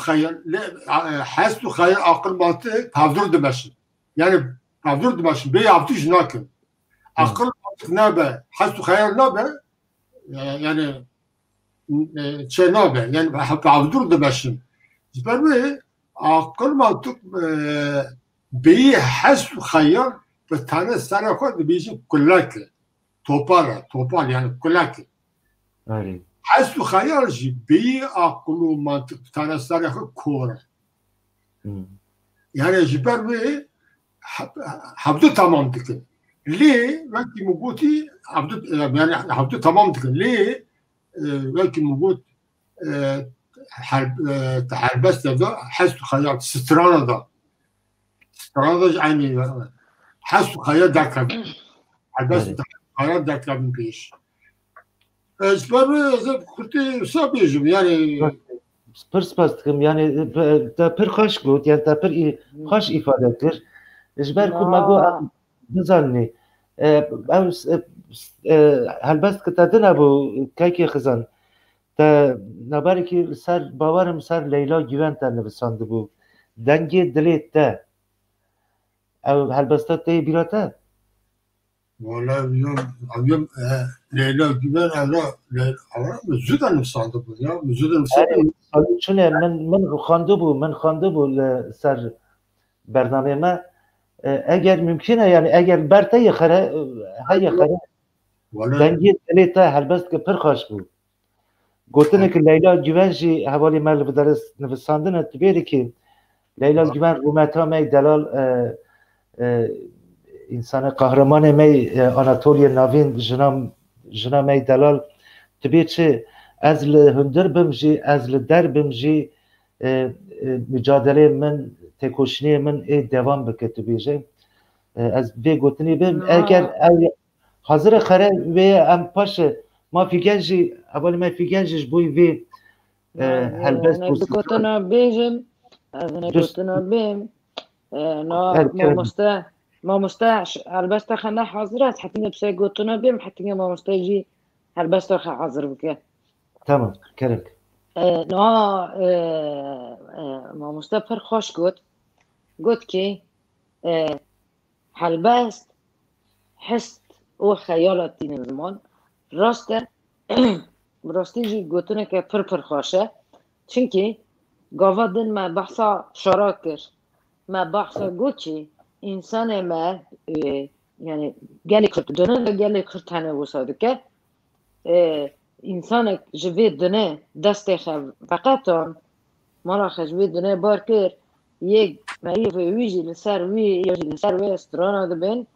hayal akıl mantık tavdır demesin. Yani tavdır demesin. Beyi abdüş nakın. Akıl mantık ne be? Hasdu hayal ne be? Yani şey ne be? Yani tavdır demesin. Zberbe akıl mantık beyi hasdu hayal ve tane sana koydu bizim kullakı. Topal yani kullakı. Evet. حسو خیال جی بی عقل و منطق تنستر یخ کوره یعنی جبر به حبدو تمام دکن لی وقتی مگوتی یعنی حبدو تمام دکن لی وقتی مگوت حربست دا حسو خیال سترانه دا یعنی حس خیال دکم البته خیال دکم پیش اسپر از کورتی حساب بیجم یعنی پرس پستم یعنی تا پر خوش بود یعنی تا پر خوش ifade کر اجبر کو مگو بزنی هلبست که تدن ابو کی خزان تا نبری که سر باورم سر لیلا گیوان تا نویسنده بود دنگی دلیت تا او هلبستات تی بیراته والا بیام لیلا گیوان الا مزود نویسنده بود یا مزود نویسنده چونه من خوانده بود سر برنامه ما اگر ممکنه یعنی اگر برته خره های خره دنگی دلیتا هلبست که پر خوش بود گفتنه که لیلا گیوان جی حوالی مال بدرس نویساندن تبیری که لیلا گیوان رومتا می دلال انسان قهرمان می آناتولی ناوین جنا می دلال تبیر چه از لهندر بمجی از لدر بمجی مجادله من تکوشنی من دوام بکت بیجه از وی گوتنی بیم اگر حاضر خره و ام پاشه ما فیگنجی اولی ما فیگنجش بوی وی هلبست گوتنا بیجم از گوتنا بیم ما مستعش هلبست خنده حاضر است حتی نبسه گوتنا بیم حتی ما مستعجی هلبست خ حاضر بکه تمام کرک ما مستفر خوش گفت که هلبست حست و خیالات دین زمان راستی جی گوتونه که پر خوشه چونکه گاودن ما بحثا شرا کرد ما بحثا گوت که انسان ما یعنی گلی کرد دونه گلی کرد تنه وساده که انسان جوی دونه دست خب فقط مالا خجوی دونه بار کرد یک معیف ویجی لسر وی یا لسر وی استرانا دبین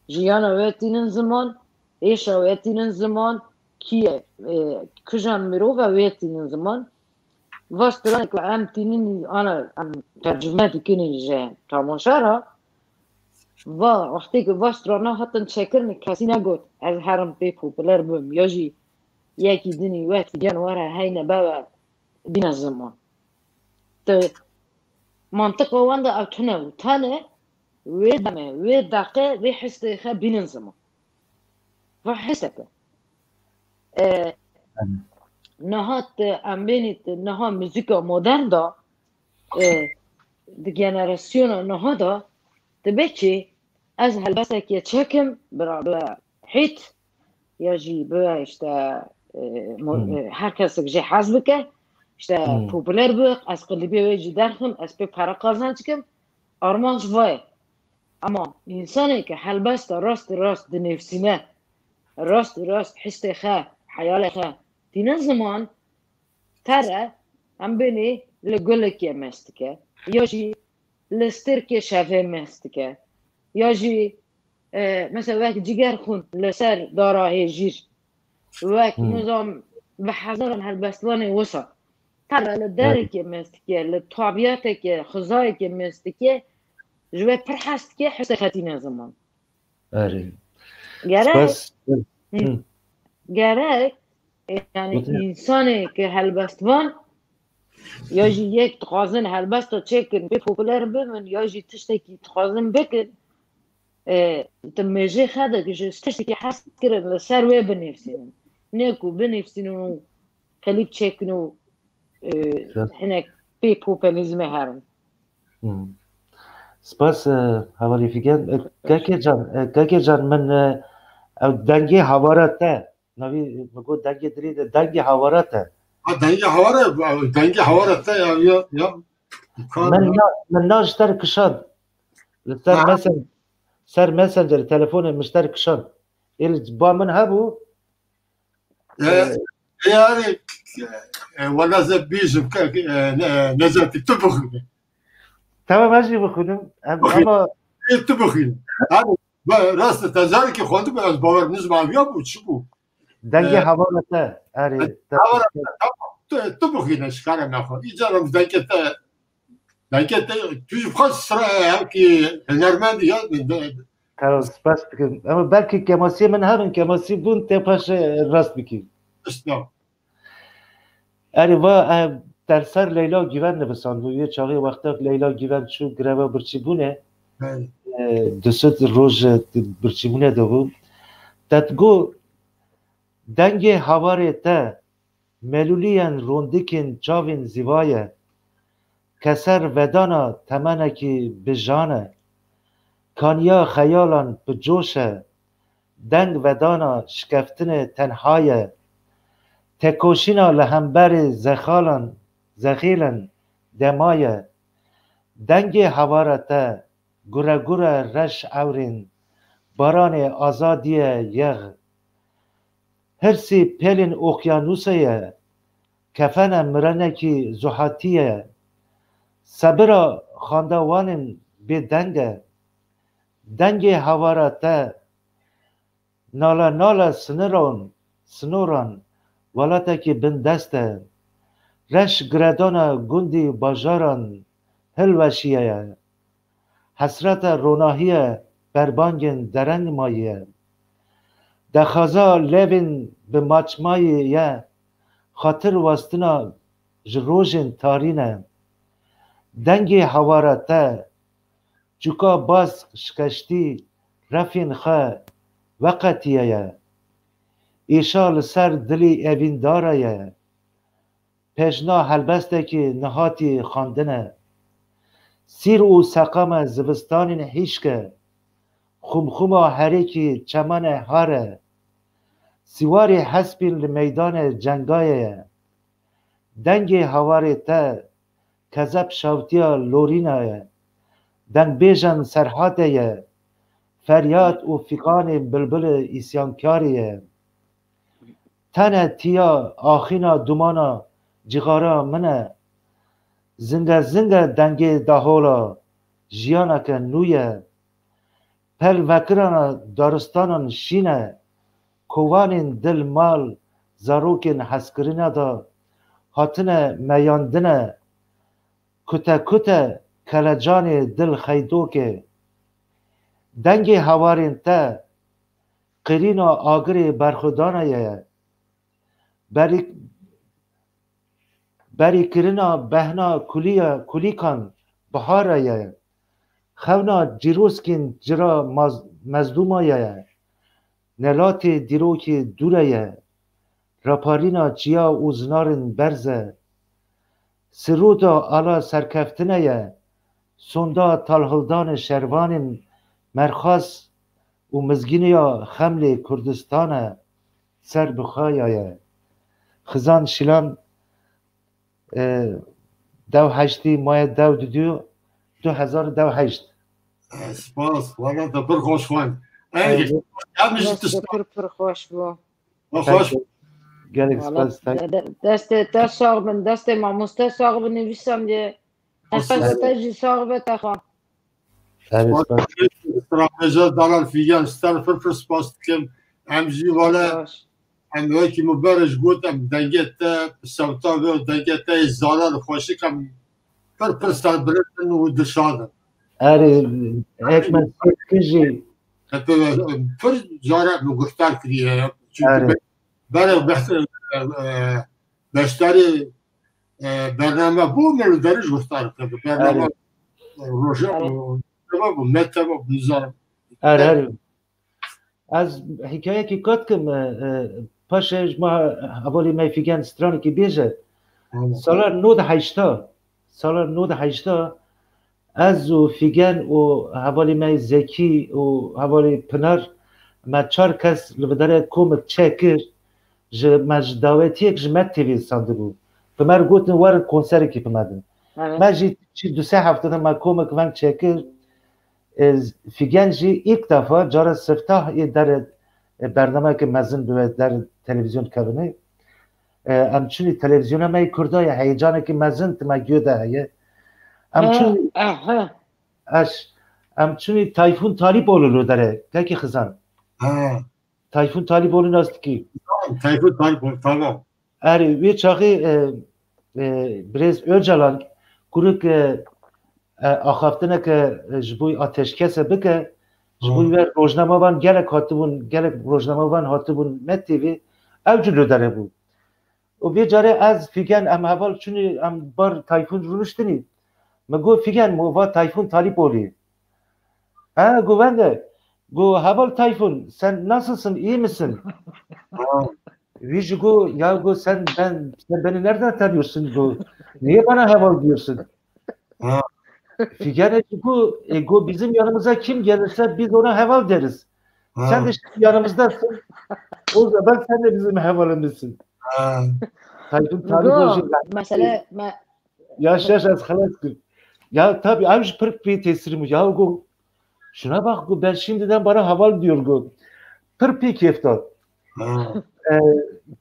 جیانا ویتینن زمان ایشا ویتینن زمان کیه کجان مرو و ویتینن زمان و استرانا که ام تینین آنا ترجمه کنی جه تماشا را و وقتی که و استرانا حتی چکر کسی نگود از هرم پی پوپلر بم یا جی یکی دنی وقت جانوره هینه باور دین زمان تو منطق وانده او تنه وی دمه وی دقیقه وی حسته خواه بین زمان و حسته که نهات امبینیت نها موزیکا مدرن دا دی جنراسیون نها دا دبه چی از هلبسته که چکم برا حیط یا جی برا اشتا هر کس که حزب که اشتا پوپولر بق از قلبی ویجی درخم از پی پرا قازن چکم آرمانش وای اما انسانی که حلبست راست دنفسینه راست حست خواه حیال خواه دینه زمان تره هم بینی لگلکی مستکه یا جی لسترکی شفه مستکه یا جی مثلا وقت جگر خون لسر داراه جیر وقت نظام به حضر هلبستوان وسا تره لدارکی مستکه لطابیاتی خزایی که مستکه جوه پر هست که حس خطینه زمان گره یعنی انسانی که هلبستوان یا جی یک تخوازن هلبست رو چکن بی پوپولر بمن یا جی تشتی که تخوازن بکن تمیجه خده که جی تشتی که حس کرن لسر وی بنفسینن نیکو بنفسینن و کلیب چکن و هنک بی پوپلیزمه هرن سپاس حوالی فیگن که جان من او دنگی حوارته نوی مگو دنگی درید دنگی حوارته دنگی حوارته یا من ناشتر کشان سر مسنجر تلفون مشتر کشان با من هبو yani ولا زبيجم نزلت تبخي تمام ماشي بخونم اما تبخي هذا راست تزاري كي خونت باز باور نسمع بيا بو شو دنگه حوالته اری تبخي نشكار ما خو يجرم دنگه توش خاص سرا كي هنرمند يا تراس بس بکن اما بلکه کماسی من همین کماسی بون تپاش راست بکی اسلام اری و در سر لیلا گیون نبسان و یه چاقی وقتا لیلا گیون چو گروه برچی بونه دوست روز برچی بونه دو بود دادگو دنگ هواره تا ملولین روندکن چاوین زیوایه کسر ودانا تمنکی بجانه کانیا خیالان بجوشه دنگ ودانا شکفتن تنهایه تکوشینا لهمبر زخیلن دمایه دنگ هوارته گره گره رش اورین باران آزادیه یغ هرسی پیلین اقیانوسیه کفن مرنکی زحاتیه صبر خاندوانین به دنگه دنگ هوارته نالا نالا سنوران ولاته که بندسته رش گردان گندی باجاران هلوشیه حسرت روناهیه بربانگن درنگ مایه دخازا لیبین به ماچمایه خاطر واستنا جروجن تارینه دنگ هوارته چوکا باز شکشتی رفین خواه وقتیه ایشال سر دلی اوین داره پیشنا هلبسته که نهاتی خاندنه سیر او سقام زبستان هیشکه خمخوما هریکی چمن هاره سیواری حسبین لمیدان جنگایه دنگ هواری تا کذب شوتیا لورینه دنگ بیجن سرحاته فریاد و فیقان بلبل ایسیانکاریه تنه تیا آخینا دومانا جغارا منه زنگه دنگ دهولا جیانا که نویه پل وکرانا دارستانان شینه کوانین دل مال زاروکین حسکرینه دا هاتنه میاندنه کته کلجان دل خیدوکه دنگ هوارین تا قرینا آگری برخودانه یه بری کرنا بهنا کلیکان بهاره یه خونا جیروسکین جرا مزدومه یه نلات دیروکی دوره یه راپارینا چیا اوزنارن برزه سرودا آلا سرکفتنه یه سوندا تالهلدان شروانین مرخاص و مزگینیا خمل کردستانه سر بخوایه خزان شیلان دو هشتی ماه دو 2008 سپاس والا دا پر خوش خوان پر خوش بو خوش گلک سپاس دست ساق بن دست ماموسته ساق بنویسم دیه تجی ساق بتخوام استراتژی دارال فیگان ستار پر سپاس کم امجی والا اموی که مبارج گوتم دنگت سوتا و دنگت زالال خوشی کم پر سال برتن و دشادن ایک من سکجی پر جاره مگفتار کریه برای بشتری برنامه بو ملو درش گفتار کرده برنامه روژه و متب و بنظارم از حکایه که کات کم پاشش ما اولی میفیگن سترانی که بیجه سال 98 از و فیگن و حوالی می زکی و حوالی پنر ما 4 کس لبداره کومک چکر مج دعوتی یک جمعت تیوی سانده بود پمر گوتن وار کنسری که پمدن ما جی 2-3 هفته ما کومک ونگ چکر فیگن جی ایک دفعه جاره سفتاه در برنامه که مزن بود در تلویزیون کبنه همچونی تلویزیون ما کردای هیجانه که مزن تما گیوده هیه همچونی تایفون طالب اولو داره که خزان تایفون طالب اولو ناست کی تایفون طالب tamam وی چاقی بریز örcalan kuruk آخافتنه که جبوی آتشکسه بکه bu ver rojnamavan gelek hatibun gelek rojnamavan hatibun Met TV evcülü dere bu. O bir cari az figen em heval çünkü em bar Tayfun runuştuni. Mego figen mu va Tayfun talip oluyor. Ha güvende. Go heval Tayfun sen nasılsın iyi misin? Vijigo ya go sen beni nereden tanıyorsun go? Niye bana heval diyorsun? Figen go bizim yanımıza kim gelirse biz ona heval deriz. Sen de şimdi yanımızdasın. O zaman sen de bizim hevalımızsın. Tayfun talip olacak. Mesela Yaş az halas kır. Ya tabii avcı pırk bir tesiri mi? Ya go şuna bak go ben şimdiden bana haval diyor go. Pırk bir keftan.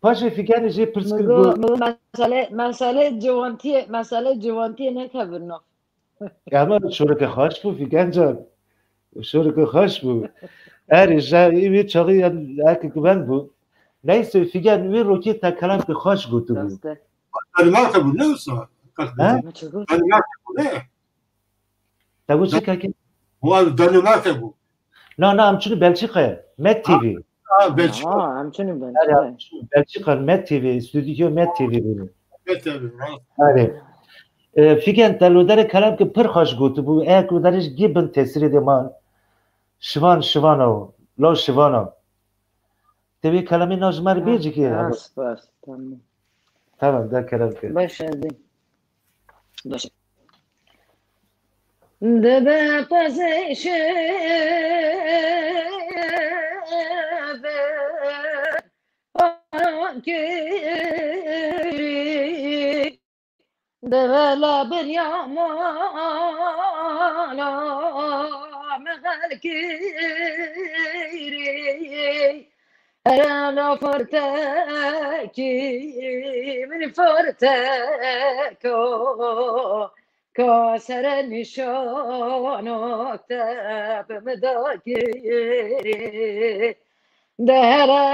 Paşa figenci pırskır go. mesele civantiye ne kabirna. Ama şurada hoş bu figencan. Şurada hoş bu. Erişa iyi çalıyan erkek ben bu. Neyse figen bir roket takalan bir hoş götü bu. Danimarka bu ne olsa? Danimarka bu ne? Tabii çıkarken. Bu Danimarka bu. No amçını Belçika'ya. Met TV. Belçika. Amçını ben. Belçika Met TV. Stüdyo Met TV bunu. Met TV. Yani. Figen talodere kalam ki pır hoş götü bu. Eğer kudariş gibin tesiri de man. Şivano. Lo şivano. Tabii kalamin nazmar bir ki. Tamam. Tamam da kalam ki. Başladım. Debe pazişe be akiri debe la bir yamana megal kiri Erana forteki min forteko Kasere nişanokta bemedaki Dere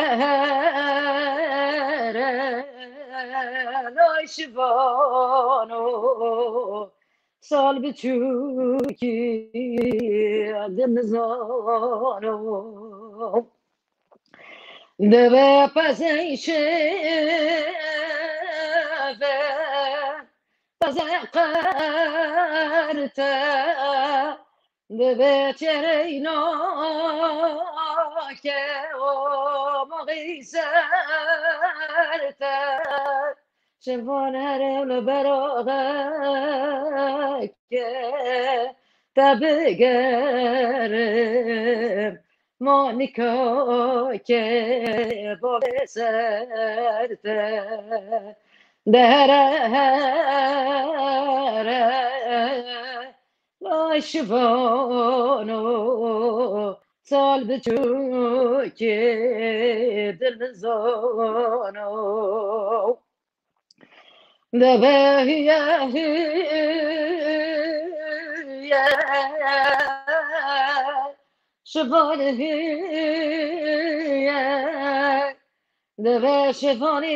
noşvano Sal biçuki adınızano Deve paseyşe Tazakkarta Debeceyna Ke o mağisarta Şevvan herevle berağake Tabi gerim Monika ke bobeserte Dere la şivano sal biçuki dilzano Debe hiye şivano hiye Deve şivani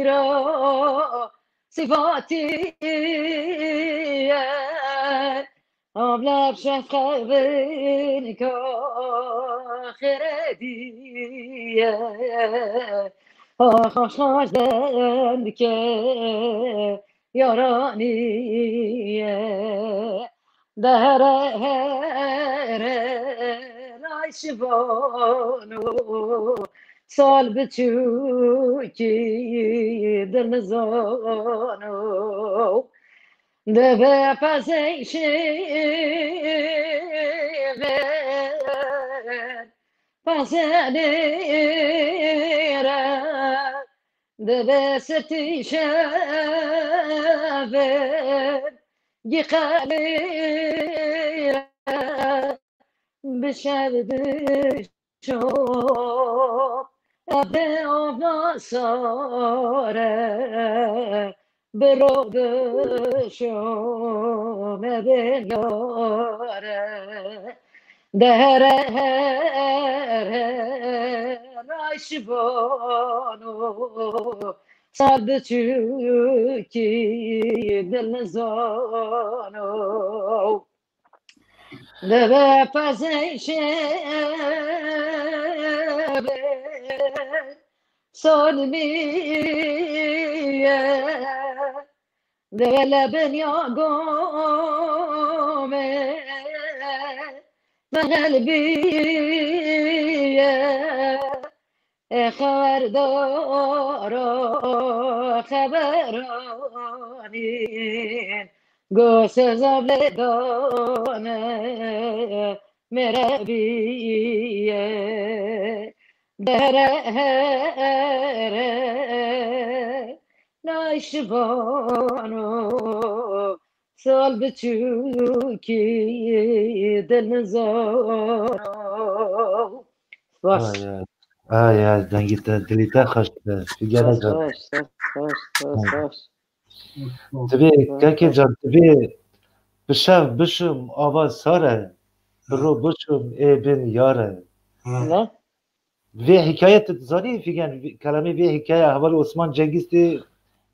ra sifatiye Avlab şefkabin kahirediye Hoşhoşden ke yaraniye Dere ay şivano Sal biçuki dilmizano Deve paseyşe pasenere Deve sertişe Gikalire Bişevdi çok Ebe avnasare Beroduşum ebe yare Dere naşivano Sardı çünkü dilmizano دبا فازن شب سال بیه دل بنیا گومه قلبیه خبردار خبرانین گوش زبل دانه مربیه دره نایشبانو سال بچوکی دل نزارو باش ya dengite dilite xaşte figene can. Tabi keke can tabi bişev bişim ava sare bro bişim ebin yare. Ne? Ve hikaye zani figen kalami ve hikaye haval Osman Cengiz de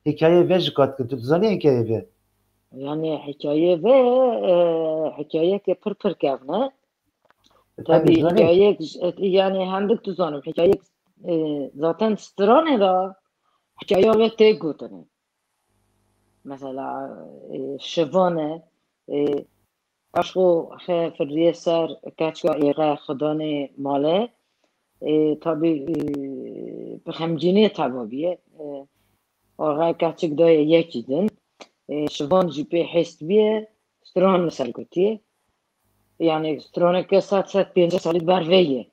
hikaye ve jikatkı zani hikaye ve. Yani hikaye ve hikaye ki pır kevne. Tabii hikaye yani hendik tuzanım. Hikaye zaten strane da hikaye ve tek gotene. Mesela şivane aşkı fırriye ser kaçka iğe khudane male tabii bixemcini tababiye آقای کچک دای یکی دن شوان جی پی حست بیه ستران مثل گوتیه یعنی سترانه که 100 سالی برویه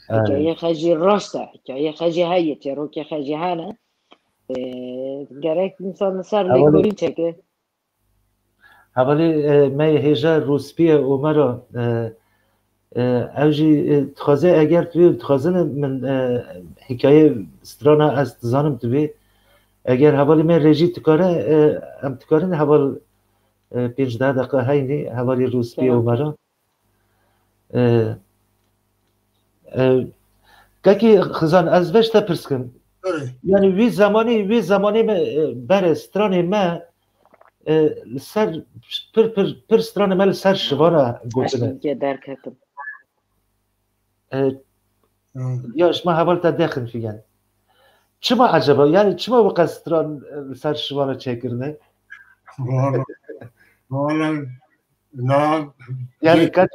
حکایه خجی راسته حکایه خجی هایه تیرو که خجی هانه گرک انسان مثل لیکوری چکه حوالی می هجا روسپیه اومرا اوجی تخازه اگر توی تخازه من حکایه سترانه از زانم توی اگر حوالی من رژی تکاره ام تکاره حوال 15 دقیقه هینی حوالی روسپیه اومرا که خزان از وش تا پرسکم یعنی وی زمانی بر سترانی ما سر پر سترانی ما سر شوارا گوتنه که درک هتم یا شما حوال تا داخل فیگن چما عجبا یعنی چما وقت ستران سر شوارا چکرنه والا نه yani kaç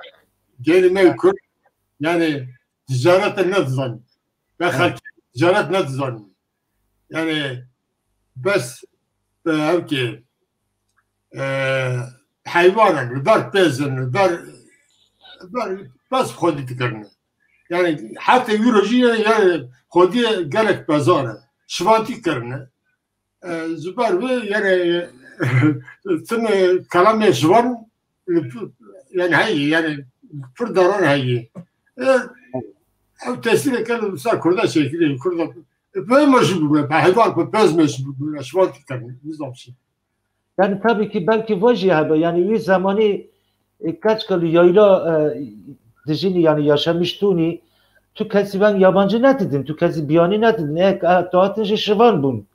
kelime kur yani ticaret ne zan ve halk ticaret ne zan yani bes belki hayvanın ver bezin ver bas خودی تکرنه yani hatta euroji yani خودی gerek bazara şvanti کرنه زبر ve yani tüm kalam jwan yani هي يعني فرداران هي او تاثير كان صار كردا شكلي كردا böyle mecbur hayvan bez mecbur şvanti کرنه نظام شي yani tabii ki belki vajı abi yani bir zamanı kaç kalı yayla dijini yani yaşamıştuni tu kesi ben yabancı ne dedim tu kesi biyani ne dedim ne taatınca şivan bun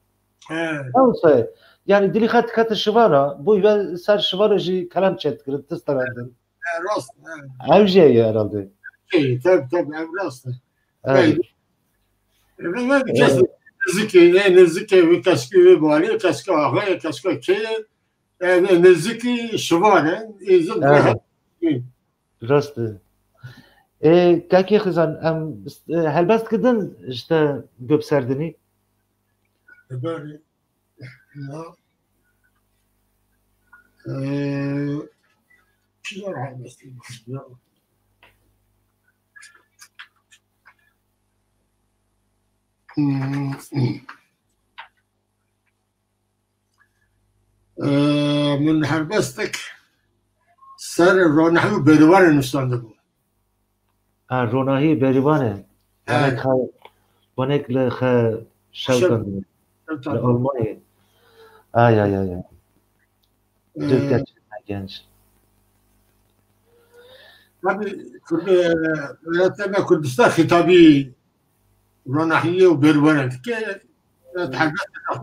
evet yani dili kat şivara bu ve sar şivara ji kalam çetkir tıstarandım rast avcı herhalde tabii rast evet niziki ve kaskı ve bari kaskı ağaya kaskı ke niziki şivara rast kaki kızan helbest kıdın işte göpserdini böyle güzel helbest من هربستك سر رانحو بریوان نستانده بود روناهی بریوانه بانک لخ شوکن لآلمانی ay Türkçe genç tabii öğretmen Kurdistan hitabı رانحیه و بریوانه که تحقیقات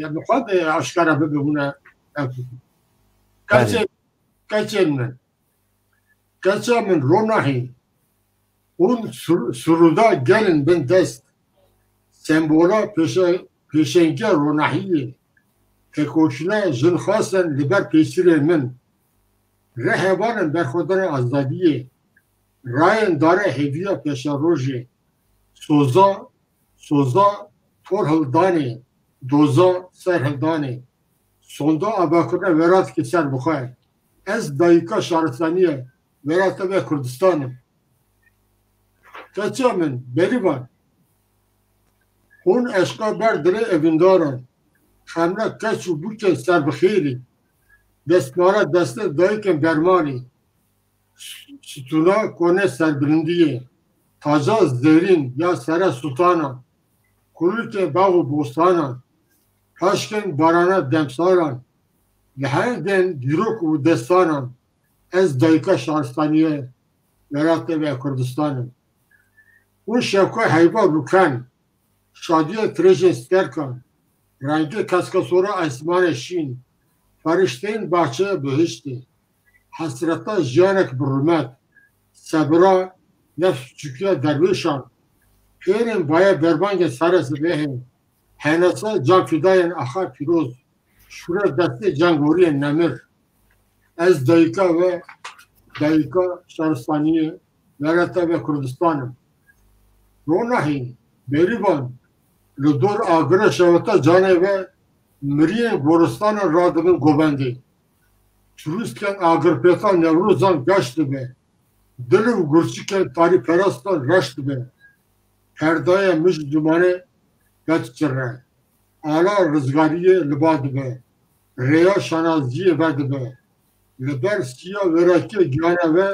يعني خود اشکار ببونه کچه کچا من روناهی اون سرودا گلن بن دست سمبولا پیشنگی روناهیه که کوشنه جن خواستن لبر پیشیر من رهبانن برخودن ازدادیه راین داره هدیه پیشا روژه سوزا تور هلدانه دوزا سر هلدانه sonda abakırına verat keser bukhar. Ez dayıka şartlanıya verata ve Kürdistan'ım. Kaçamın beri var. Hun eşka berdire evindaran. Hamle kaçu buken serbixiri. Destmara deste dayıken bermani. Sütuna kone serbirindiye. Taca zerin ya sere sultana. Kurulke bağı bostana. Haşken barana demsaran, lehenden dirok u destanan, ez dayıka şarstaniye, Verat'ta ve Kürdistan'ım. Un şevka hayba rukan, şadiye trejen sterkan, rengi kaskasora asmane şin, farişteyn bahçeye behişti, hasrata jiyanek bürümet, sabra nefs çüküye dervişan, perin baya berbange sarası behin, Henasa can fidayen ahar piroz. Şura deste can goriyen nemir. Ez dayıka ve dayıka şaristaniye Verata ve Kürdistan'ım. Ronahi, beriban, Ludur agre şevata cane ve Miriyen Goristan'a radımın gobendi. Çürüzken agırpeta nevruzan gaçtı be. Dilim gurçiken tari perastan raştı be. Perdaya müj dumane Gaççıra, ala rızgariye libad be, reya şanaziye ved be, liber siya verake giyane ve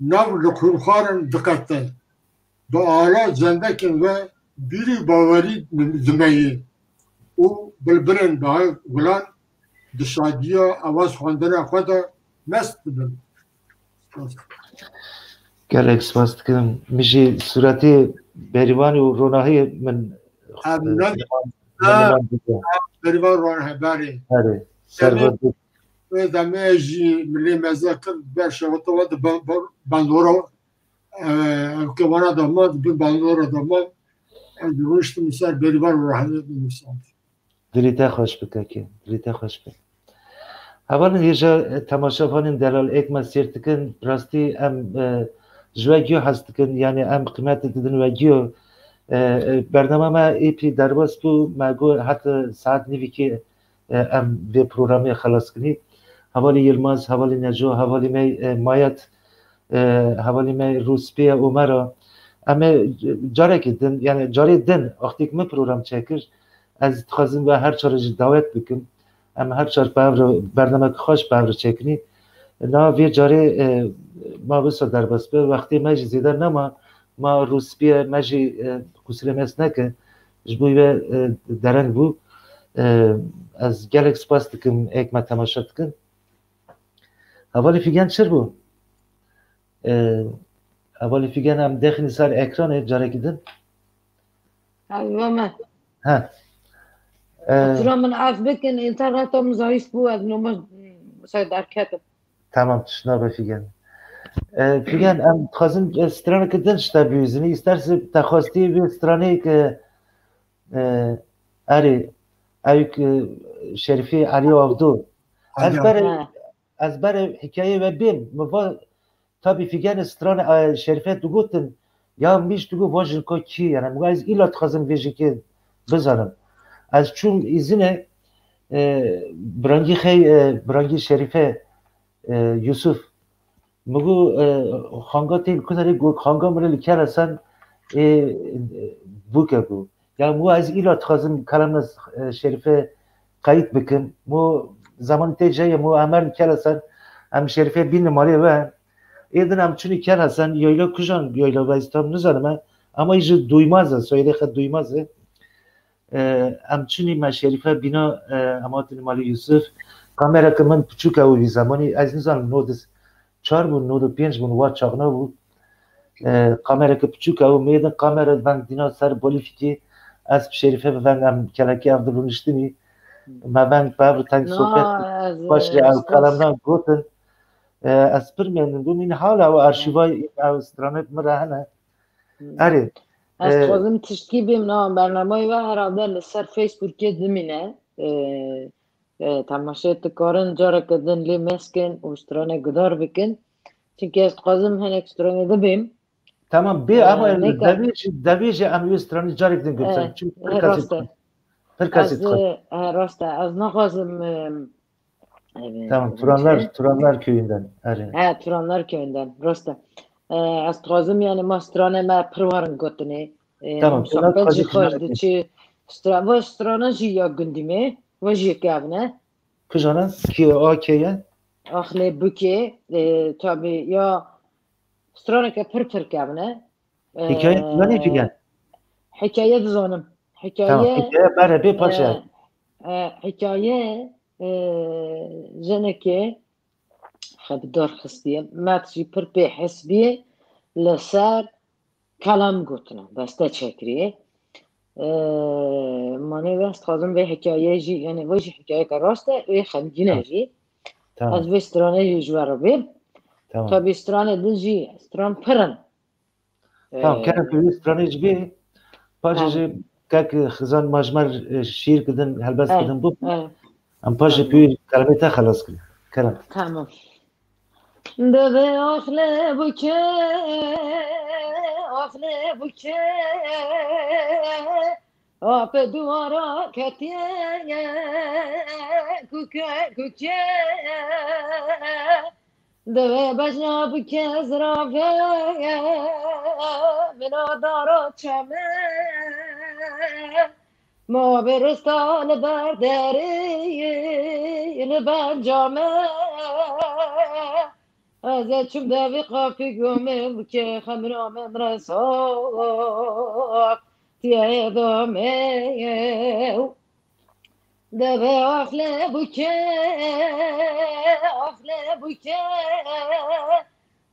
nav lukurxarın dikatte, do ala cendekin ve biri baveri zmeyi, o bilbirin dahi gulan, dışadiya avaz xwandina xwe de mest dibin. Gelek spas dikim, mijî sureti berîvanî û ronahiyê min berivan ronahebari. Herê, servet Ve demeji milli mezakir ber şevata de bandora kevana da mad bir bandora da mad duruştu misal berivan ronahebari misal. dilî te xweş bike kê, dilî te xweş bike. Hevalin hêja temaşavanên delal êkme sêr dikin, rastî em ji we giyo hez dikin, yani em qîmetê didin we giyo. برنامه ما ایپی درباس بو ما گو حتی ساعت نیوی که ام به پروگرامی خلاص کنی حوالی یلماز حوالی نجو حوالی می مایت حوالی می روسپی اومرا اما جاره که دن یعنی جاره دن وقتی که من پروگرام چکر از خواستم و هر چارج دعوت بکن اما هر چار برنامه که خوش باور چکنی نه وی جاره ما بسا درباس به وقتی ما زیده نما ما روسپیه مجی کسیله مست نکه جبوی به درنگ بو از گلک سپاس دکم ایک ما تماشا دکن اولی فیگن چر بو؟ اولی فیگن هم داخلی سر اکرانه جاره کدن؟ ايوه ها ترى من عارف بكن انترنتهم زايس بو انه مساعد كاتب تمام تشنابه فیگن فیگن ام خواستم استرانه کدن شتا بیوزنی استرسی تخواستی بی استرانه که اری ایک شریفی علی آفدو از بر حکایه و بیم مفا تابی فیگن استرانه شریفه دو گوتن یا میش دو گو واجن که کی یعنی مگه از ایلات خواستم ویژه که بزنم از چون ایزینه برانگی شریفه یوسف مگو خانگا تیل کناری گو خانگا ملی کر اصلا بوکه بو yani bu az ilat khazım kalamız şerife kayıt bıkın bu zaman teceye mu amel kelasan am şerife bin numara ve edin am çünkü kelasan yoyla kujan yoyla vaztam nizanma ama hiç duymaz söyle kad duymaz am çünkü ma şerife bina amat numara Yusuf kamera kımın küçük avu zamanı az nizan nodes 4 bu nodu 5 bu var çağına bu kamera küçük avu meydan kamera ben dinasar bolifiki از شریفه بفهمم کلکی هم درونشتنی ما من بابر تنگ صحبت باشی از کلمنا گوتن از پر میندم ببین حالا و آرشیوای استرانه مرهنه اره از خوازم تشکی بیم نام برنامه و هراده لسر فیسبوک دمینه تماشای تکارن جاره کدن لی مسکن و استرانه گدار بکن چونکه از خوازم هن استرانه دبیم tamam bir ama davije am استرانه جاره کدن گفتن چون پر کسی راسته از نخوازم tamam Turanlar köyünden اره Turanlar köyünden راسته از خوازم یعنی ما استرانه ما پروارن گوتنه tamam sohbet ji خوش دچی استرانه جی یا گندیمه و جی کابنه kujana ki o keye اخلی بوکی tabi ya استرانه که پر کابنه hikaye ne figen hikaye dizanım tamam hikaye bare bir parça hikaye جنکه خبدار خستیه ماتجی پر به حسبیه لسر کلام گوتنم دسته چکریه مانه وست خازم به حکایه جی یعنی وجه حکایه که راسته وی خمگینه جی از وی استرانه جی جوارو بیم تا بی استرانه دل جی استران پرن tamam kerem bir استرانه جی بی parça جی که خزان مجمر شیر کدن هلبس کدن bu am parça bir kelimeyi ta خلاص کن kerem tamam deve akle buke Ape duvara ketiye kuke Deve bajna buke zrafe Binadara çame Ma beristan berderi Liben came از چوب دوی قافی گومم که خمرامم رساب تیه دامه دوی آخله بوکه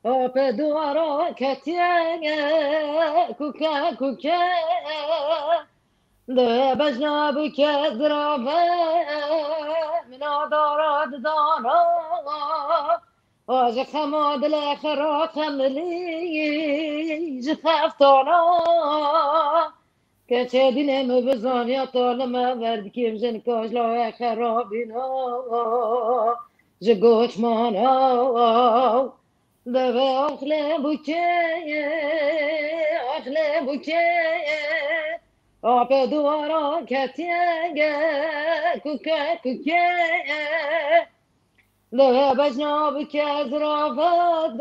آب دوارا کتیه کوکه دوی بجنا بوکه زرافه منا دارد دانا آج خماد لخرا خملی جفافتانا که چه دینم بزانیا طالم ورد کیم جن کاج لا خرابینا جگوش مانا دوه آخله بوکه آب دوارا کتیه کوکه له بجنا بك زرافة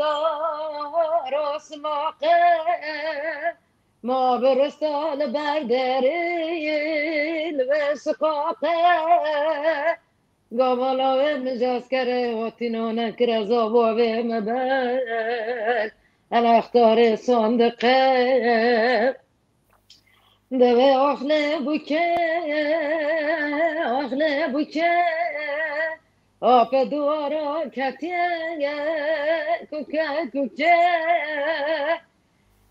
راس ماقه ما برستال بردري لبسقاقه قبلا ومجاز كره واتنونا كرزا ومبال انا اختار صندقه دوه اخله بوكه آب دوارا کتیه کوکه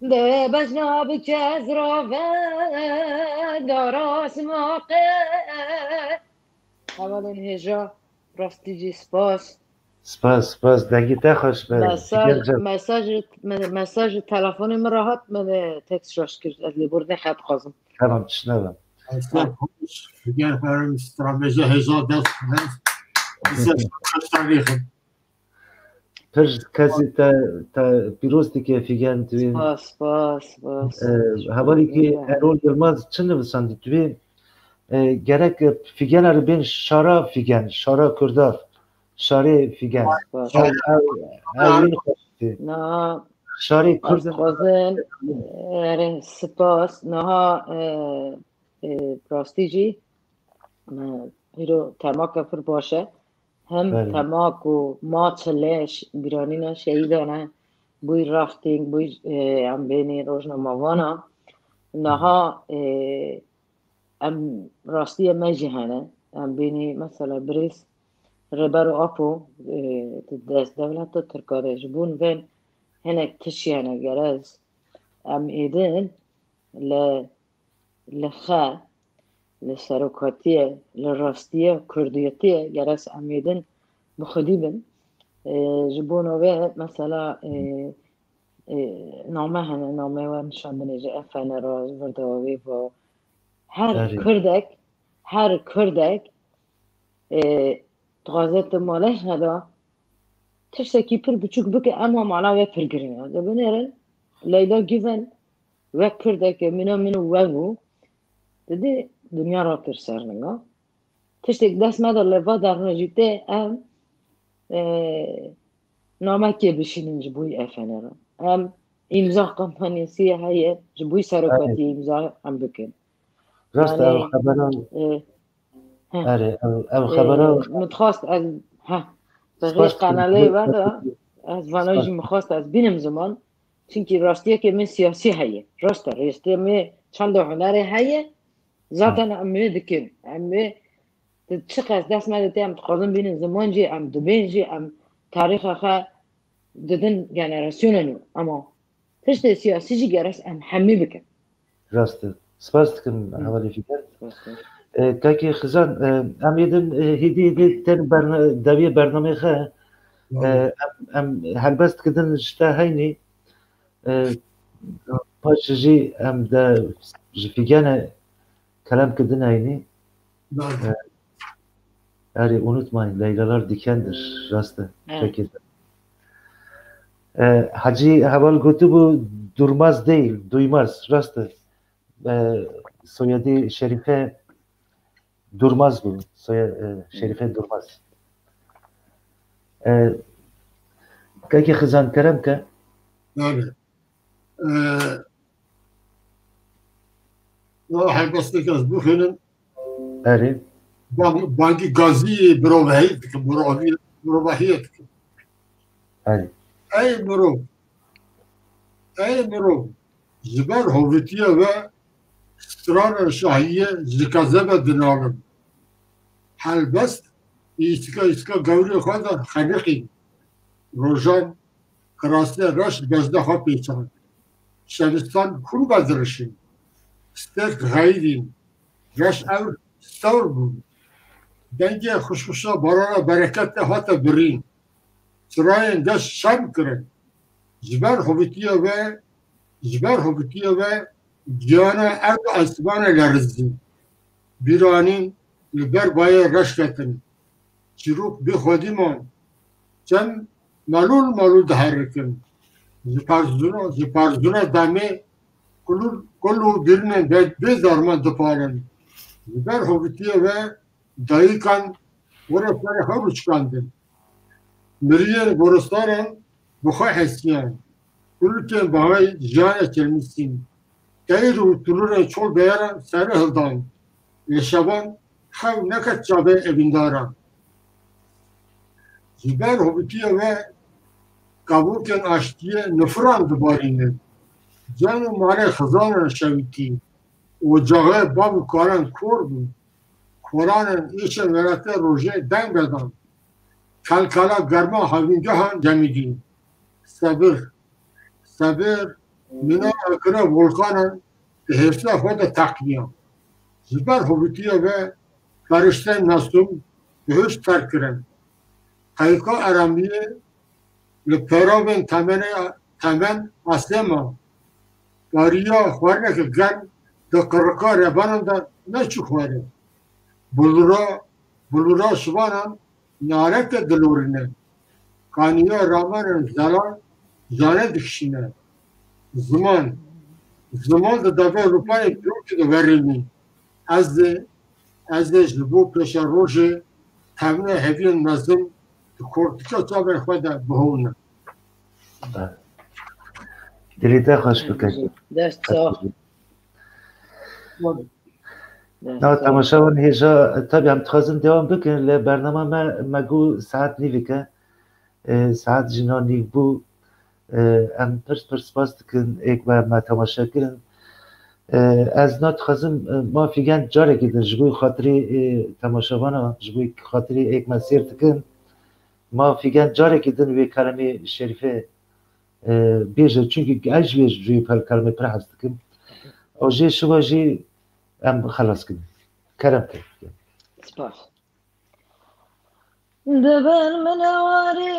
ده بجناب که از راوه داراس ماقه اولین هجا راستیجی سپاس دقیقه خوش به مساج تلفن من راحت من تکس راش کرد از لیبورد خط خازم tamam تشنوم فیگر فرم استرامجه هجا دست پر کسی تا پیروزی که فیگن توی سپاس حوالی که ارول یلماز چه نویسندی توی gerek figen رو بین شارا کردار شاره فیگن نه شاره کرد سپاس نه راستیجی ایرو تماک پر باشه هم تماک و ماچلش بیرانینا شهیدانه بوی رافتینگ بوی هم بینی روزنامه‌وانا نها ام راستی مجهنه ام بینی مثلا بریس ربر آپو دست دولت ترکارش بون وین هنک تشیانه گرز ام ایدن لخه لسرکاتیه لراستیه کردیتیه گرس امیدن بخودی بن جبونه مثلا نامه هنه نامه و نشان بنیجه افن راز ورداوی و هر کردک تغازت مالش ندا تشتكي پر بچوك بك اما معناه پر گرين ده بنيرن ليلا گيفن و كردك منو وغو دي دنيا را پر سرنگا تشتك دست مدار لوا در نجيته ام نامكي بشينين جبوي افنرا ام امضا قمپانيسي هي جبوي سرقاتي امضا ام بكن راست او خبره او خبره متخواست از بقیه قناله و از وانایجی مخواست از بینم زمان چونکی راستیه که من سیاسی هیه راسته من چند هنره هیه ذاتن امه دکن امه چقدر دست مدته ام تقاضم بینم زمان جی ام دوبین جی ام تاریخ خواه دادن جنراسیوننو اما تشت سیاسی جی گرس ام همه بکن راسته سپاس دکم حوالی فکر که خزان ام یدن هیدی تن دوی برنامه خواه ام هلبست کدن جتا هینی پاش جی ام دا جفیگانه کلام کدن هینی unutmayın Leylalar dikendir rastı şekilde. Hacı Haval Gutu bu durmaz değil, duymaz rastı. Soyadı Şerife Durmaz bu. Şerife Durmaz. Kaki Hızan Kerem ke? Yani helbesteki az bu hünün Evet. Banki Gazi Brovahiyet ki Brovahiyet ki. Evet. Ey Murov Ziber Hovitiye ve Stran Şahiye Zikazebe dinalım. Helbest İska gavri khada khaliqi Rojan Krasne Raş Gazdaha Peçan Şeristan Kul Bazrışin Stek Gaydin Raş Ev Stavr bu Denge Huşuşa Barana Berekette Hata Birin Sırayın Gaş Şam Kırın Ziber Hovitiye ve Giyana Ev Asmane Lerizin Biranin Liber Baye Raşketin Çiruk bir Khodiman Cem malul daharikin Ziparzuna dame Kullu birinin bezarman dıparen Ziber Hovitiye ve Dayikan Vorafları havu çıkandın Miriye Vorasların Bukha hesiyen Kulluken bahay jane çelmişsin Gayri utururun çol beyaran Sarı hıldan Yaşaban Hav nekat cabe evindaran Ziber Hovitiye ve Kabuken aştiye nıfran dıbarinin Canı mane hızanın şeviti Ocağı babu karan kordu Koranın içe verate roje den bedan Kalkala garma havingahan gemidin Sabır Mina akıra volkanın Hefte hoda takviyan Ziber Hovitiye ve Karışten nasum Hüş terkiren Kayka aramiye Le peravên temen asema Bariya xwarneke germ di qirika rebanan de neçû xware Bulura şivanan nareke dilorine Kaniya ramanan zelan zane dikişine Ziman di deve rupanê pirokê de verilî Ez de ji bo pêşa rojê temine heviyên mezin Kortika çavên xwe de bihûne. Dilê te xweş bike. Dest sağ. Temaşavan hêja tabii em dixwazin devam bikin li bername me got saet nîvike saet jina nîv bû em pir spas dikin êk me temaşa kirin ez nadixwazim mafîgen carekî din ji bo xatirê temaşavana ji bo xatirê êk me sêr dikin ما فیگن جاره که دن وی کلمه شریفه بیجه چونکه اج وی جوی پر کلمه پر هست کن او جه شوا جه ام خلاص کن کرم کن سپاس دبر منواري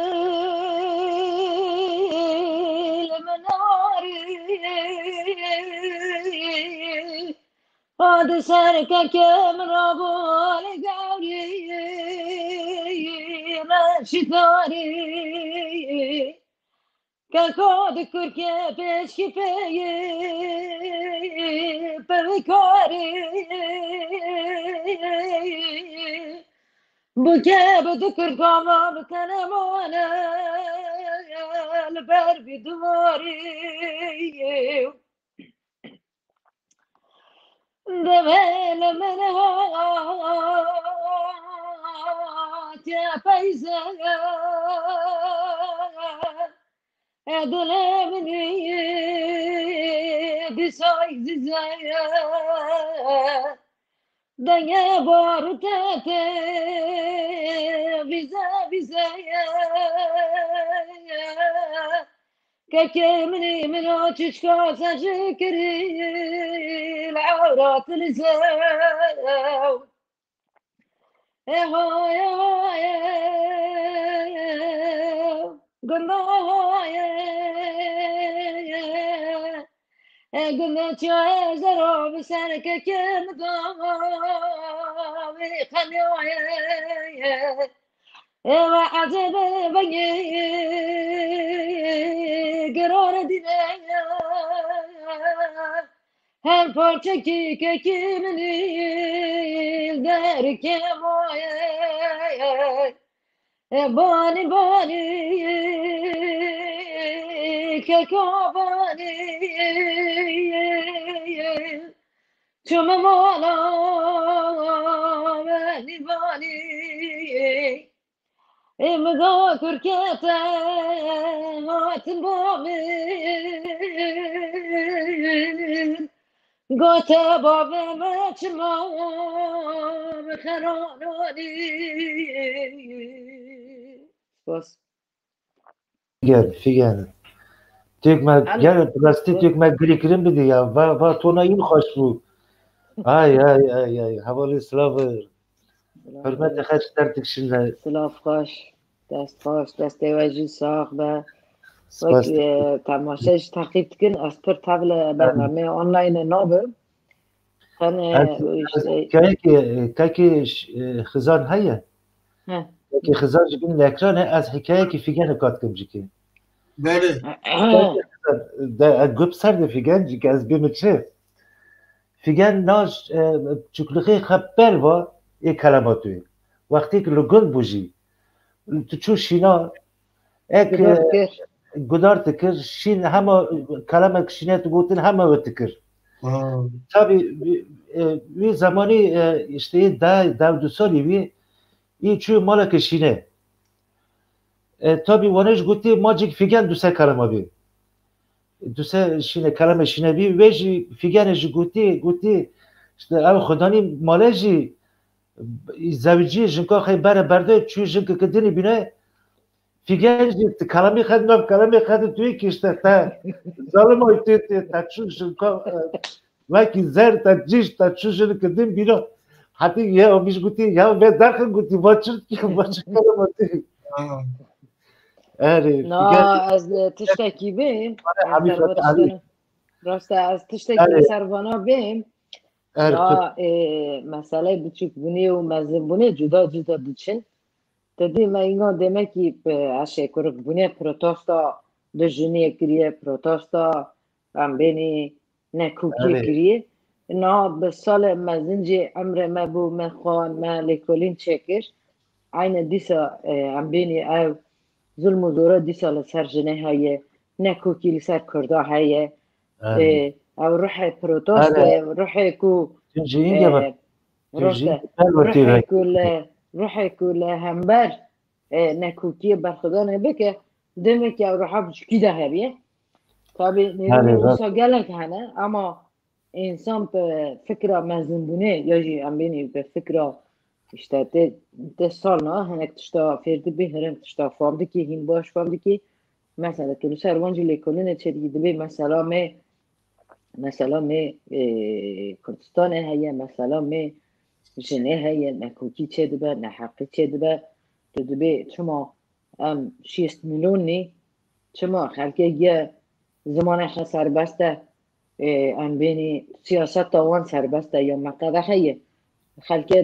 قد سرك كم ربول قوري راشداري كالكود كركي بيش كفاية بالكاري بكي بذكر قاما بتنمونا البر بدماري دبل من هات يا فايزة ادلمني بسايز زايا دنيا بارتاتي بيزا كمني من وجهك سجكري العورات الزاو قلت يا زرع بسانك كم ضامي خليويا وعجب بني قرار دنيا هم فرشكي كي مني دارك يا مويا باني ككوباني شو مولا باني إمضى تركيتا هاتن بامين قوتا بابا ما تشمع بخرانوني بس figen. Gel plastik dökme girikirim bidi ya. Va tona in hoş bu. Ay havalı slavır. Hürmet kaç derdik şimdi. سلاف خوش دست واجی ساق به وقت تماشاش تقیب کن از پر تبل برنامه آنلاین نابم Kaki xizan heye. Kaki xizan jibin ekranı az hikaye ki figen katkim jiki. بله Da gup ser de figen jiki az bimitçi. Figen naj çukluği xaber var kalamatı. Vakti ki lugul buji. Tu çu şina ek gudar tıkır şin hama kalamak şine tu gutin hama tıkır. Tabii bir zamanı işte davdu sali bir iyi çu malak şine. Tabii vanaj guti macik figen düse kalama bir. Düse şine kalama şine bir ve figen guti işte ev khudani malaji zavci jinka khay berde çu jinka kedini bine figen kalami khadna tu ki işte ta zalim oytu ta çu jinka Vaki zer ta ciş ta çuşunu kedin bino hadi ya o biz guti ya ve darkın guti başır kalamadı. نا از تشتکی بیم راسته از تشتکی سروانا بیم نا مسئله بچک بونی و مزن بونی جدا بچن تدی ما اینا demek ki aşağı yukarı bune protesto dejuniye kiriye protesto beni ne kuki kiriye na به سال مزنجی امر ما بو مخوان ما لکولین چکر aynı disa beni ev zulm و زورا دیسا لسر جنه هایه نکوکی لسر کرده هایه او روح پروتوست روح کو روح کو لهمبر نکوکی برخدانه بکه دمه که او روح بچکی ده هبیه tabi نوسا گلک هنه اما انسان به فکر مزن بونه یا جی بینی به فکر işte de sonra hani tuşta ferdi bir herem tuşta famdı ki hin baş famdı ki mesela tulu servancı lekolüne çelgidi bir mesela me Kurdistan heye mesela me jene heye ne kuki çedibe ne hakkı çedibe تدبي شما ام 6 مليوني شما خلقه یه زمان خ سربسته ام بینی سیاست وان سربسته یا مقدر خیه خلقه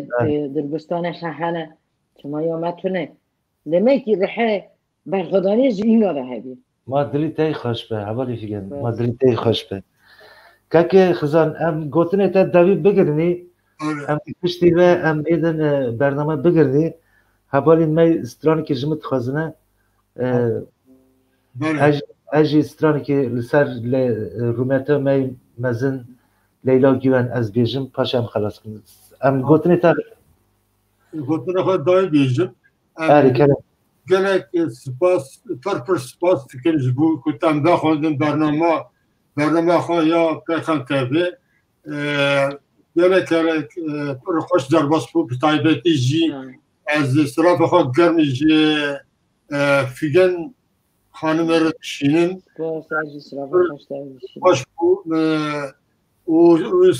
دربستان خ هنه شما یا متونه لمکی رحه برخدانی زینا رحه بی ما دلی تی خوش به حوالی فیگن ما دلی تی خوش به که خزان ام گوتنه تا دوی بگرنی ام پشتی و ام ایدن برنامه بگرنی حوالی می استرانی که جمت خازنه اجی استرانی که لسر رومتا می مزن لیلا گیوان از بیجم پاشم خلاص کنم ام گوتنه تا گوتنه خود دای بیجم گلک سپاس پر سپاس تکنج بو کتم بخوندن برنامه خواه یا پیخان تبه گلک پر خوش در باس بو بتایبتی جی از صراف خواه گرمی جی فیگن خانم رو بشینم خوش بو و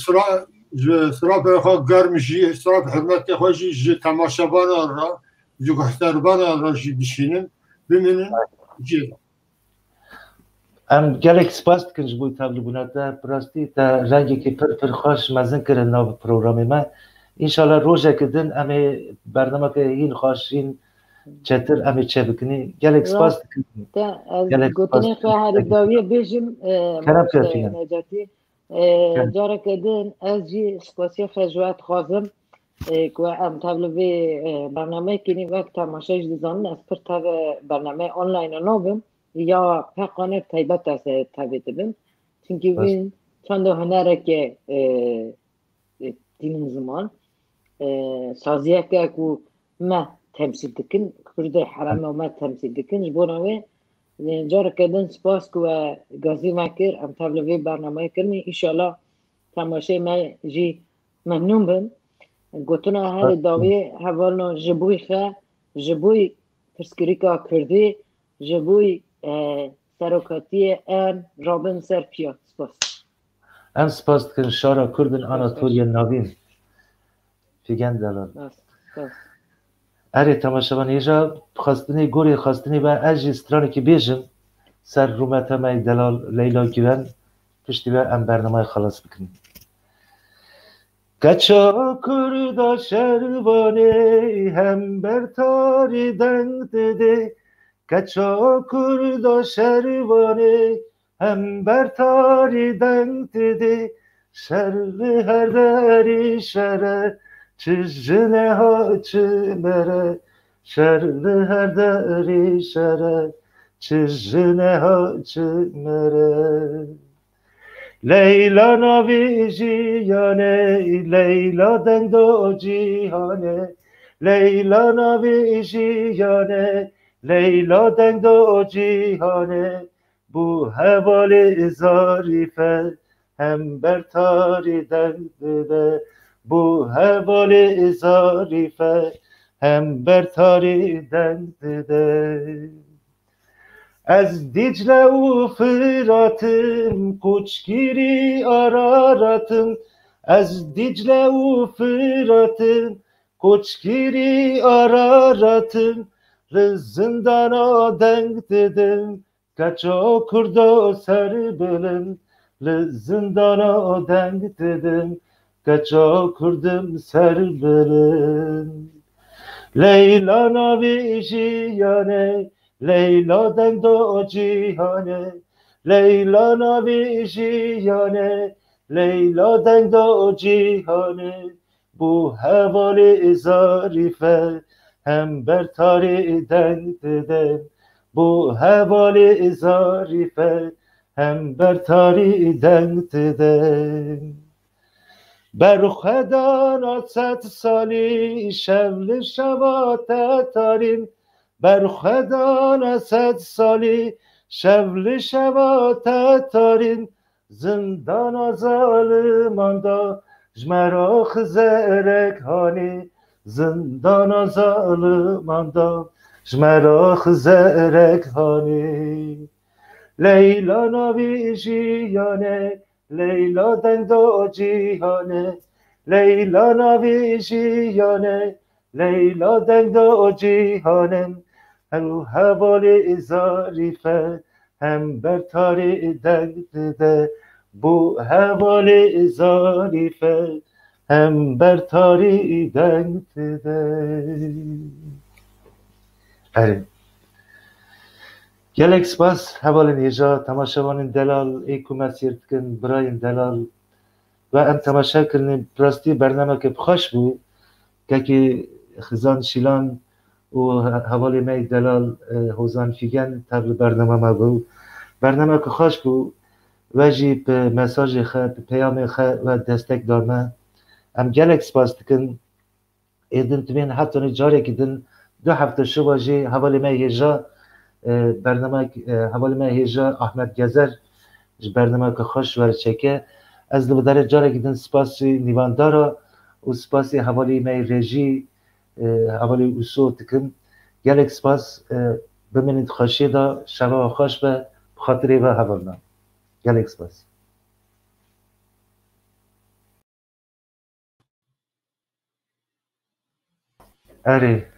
صراف خواه گرمی جی صراف حرمت خواه جی تماشابان را جو گفتربان راشی بشینم ببینن جیرا ام گلک سپاس کنج بوی تابلو بوناتا پراستی تا رنگی که پر خوش مزن کرن ناو پروگرامی ما انشالله روزه کدن امی برنامه که این خوشین چطور امی چه بکنی گلک سپاس کنی از گوتنی خواه هری داویه بیشم نجاتی جارا کدن از جی سپاسی خجوات خوازم که ام تبلوی برنامه کنی وقت تماشاش دیزانن از پر تب برنامه آنلاین نابم یا پقانه تایبت از تبیت بیم چونکه این چند هنره که دین زمان سازیه که ما تمثیل دکن کرده حرام ما تمثیل دکن جبوناوی جار کردن سپاس که گازی مکر ام تبلوی برنامه کنی ایشالا تماشای ما جی ممنون بیم گوتنا هر داوی حوالنا جبوی خا جبوی تسکریکا کردی جبوی سرکاتی ان رابن سرپیا سپاس ام سپاس کن شارا کردن آناتولیا نابین فیگن دلال اره تماشاوان ایجا خواستنی گوری خواستنی و اجی استرانی که بیجم سر رومتا مای دلال لیلا گیون پشتی و ام برنامه خلاص بکنیم کچا کردا شروانه هم بر تاری دنگ دده کچا کردا شروانه هم بر تاری دنگ دده شر هر دری شره چه جنه ها چه مره شر هر دری شره چه جنه ها چه مره لیلا ناوی جیانه لیلا دندو جیهانه لیلا ناوی جیانه لیلا دندو جیهانه بو حوالی ظریفه هم بر تاری دنگ ده بو حوالی ظریفه هم بر تاری دنگ ده از دیجله و فراتم کوچگیری آراراتم از دیجله و فراتم کوچگیری آراراتم رزندانا دنگ dedim کچا کردا سر بلند رزندانا دنگ dedim کچا کردم سر بلند لیلا ناوی جیانه لیلا دنگ دو جیهانه لیلا ناوی جیانه لیلا دنگ دو جیهانه بو حوالی ظریفه هم بر تاری دنگ ددم بو حوالی ظریفه هم بر تاری دنگ ددم بر خدا نصد سالی شبل شبات تارین بر خدا نصد سالی شبل شبات تارین زندان ظالمان دا جمرا خزرک هانی زندان ظالمان دا جمرا خزرک هانی لیلا ناوی جیانه لیلا دنگ دو جیهانه لیلا ناوی جیانه لیلا دنگ دا جیهانم هرو حوالی ظریفه هم بر تاری دنگ ده بو حوالی ظریفه هم بر تاری دنگ ده. آره gelek spas hevalên hêja temaşevanên delal ê ku me sêr dikin birayên delal ve em temaşe kirinê bi rastî bernameke xweş bû kekê xizan şîlan û hevalê me delal hozan fîgen tev li bername me bû bernameke xweş bû ve jî bi mesajê xwe bi peyamê xwe ve destek da me em gelek spas dikin êdin timên heftanê carekî din du hefte şiva jê hevalê me hêja برنامه حوالی من هیجا احمد گذر برنامه که خوش ورچکه از دو داره جاره گیدن سپاسی نیواندارا و سپاسی حوالی من رژی حوالی اوسو تکم گلک سپاس بمینید خوشی دا شبا خوش به خاطری و حوالنا گلک سپاس اره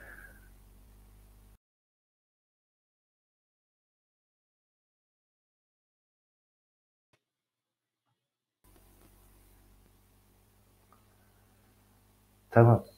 tamam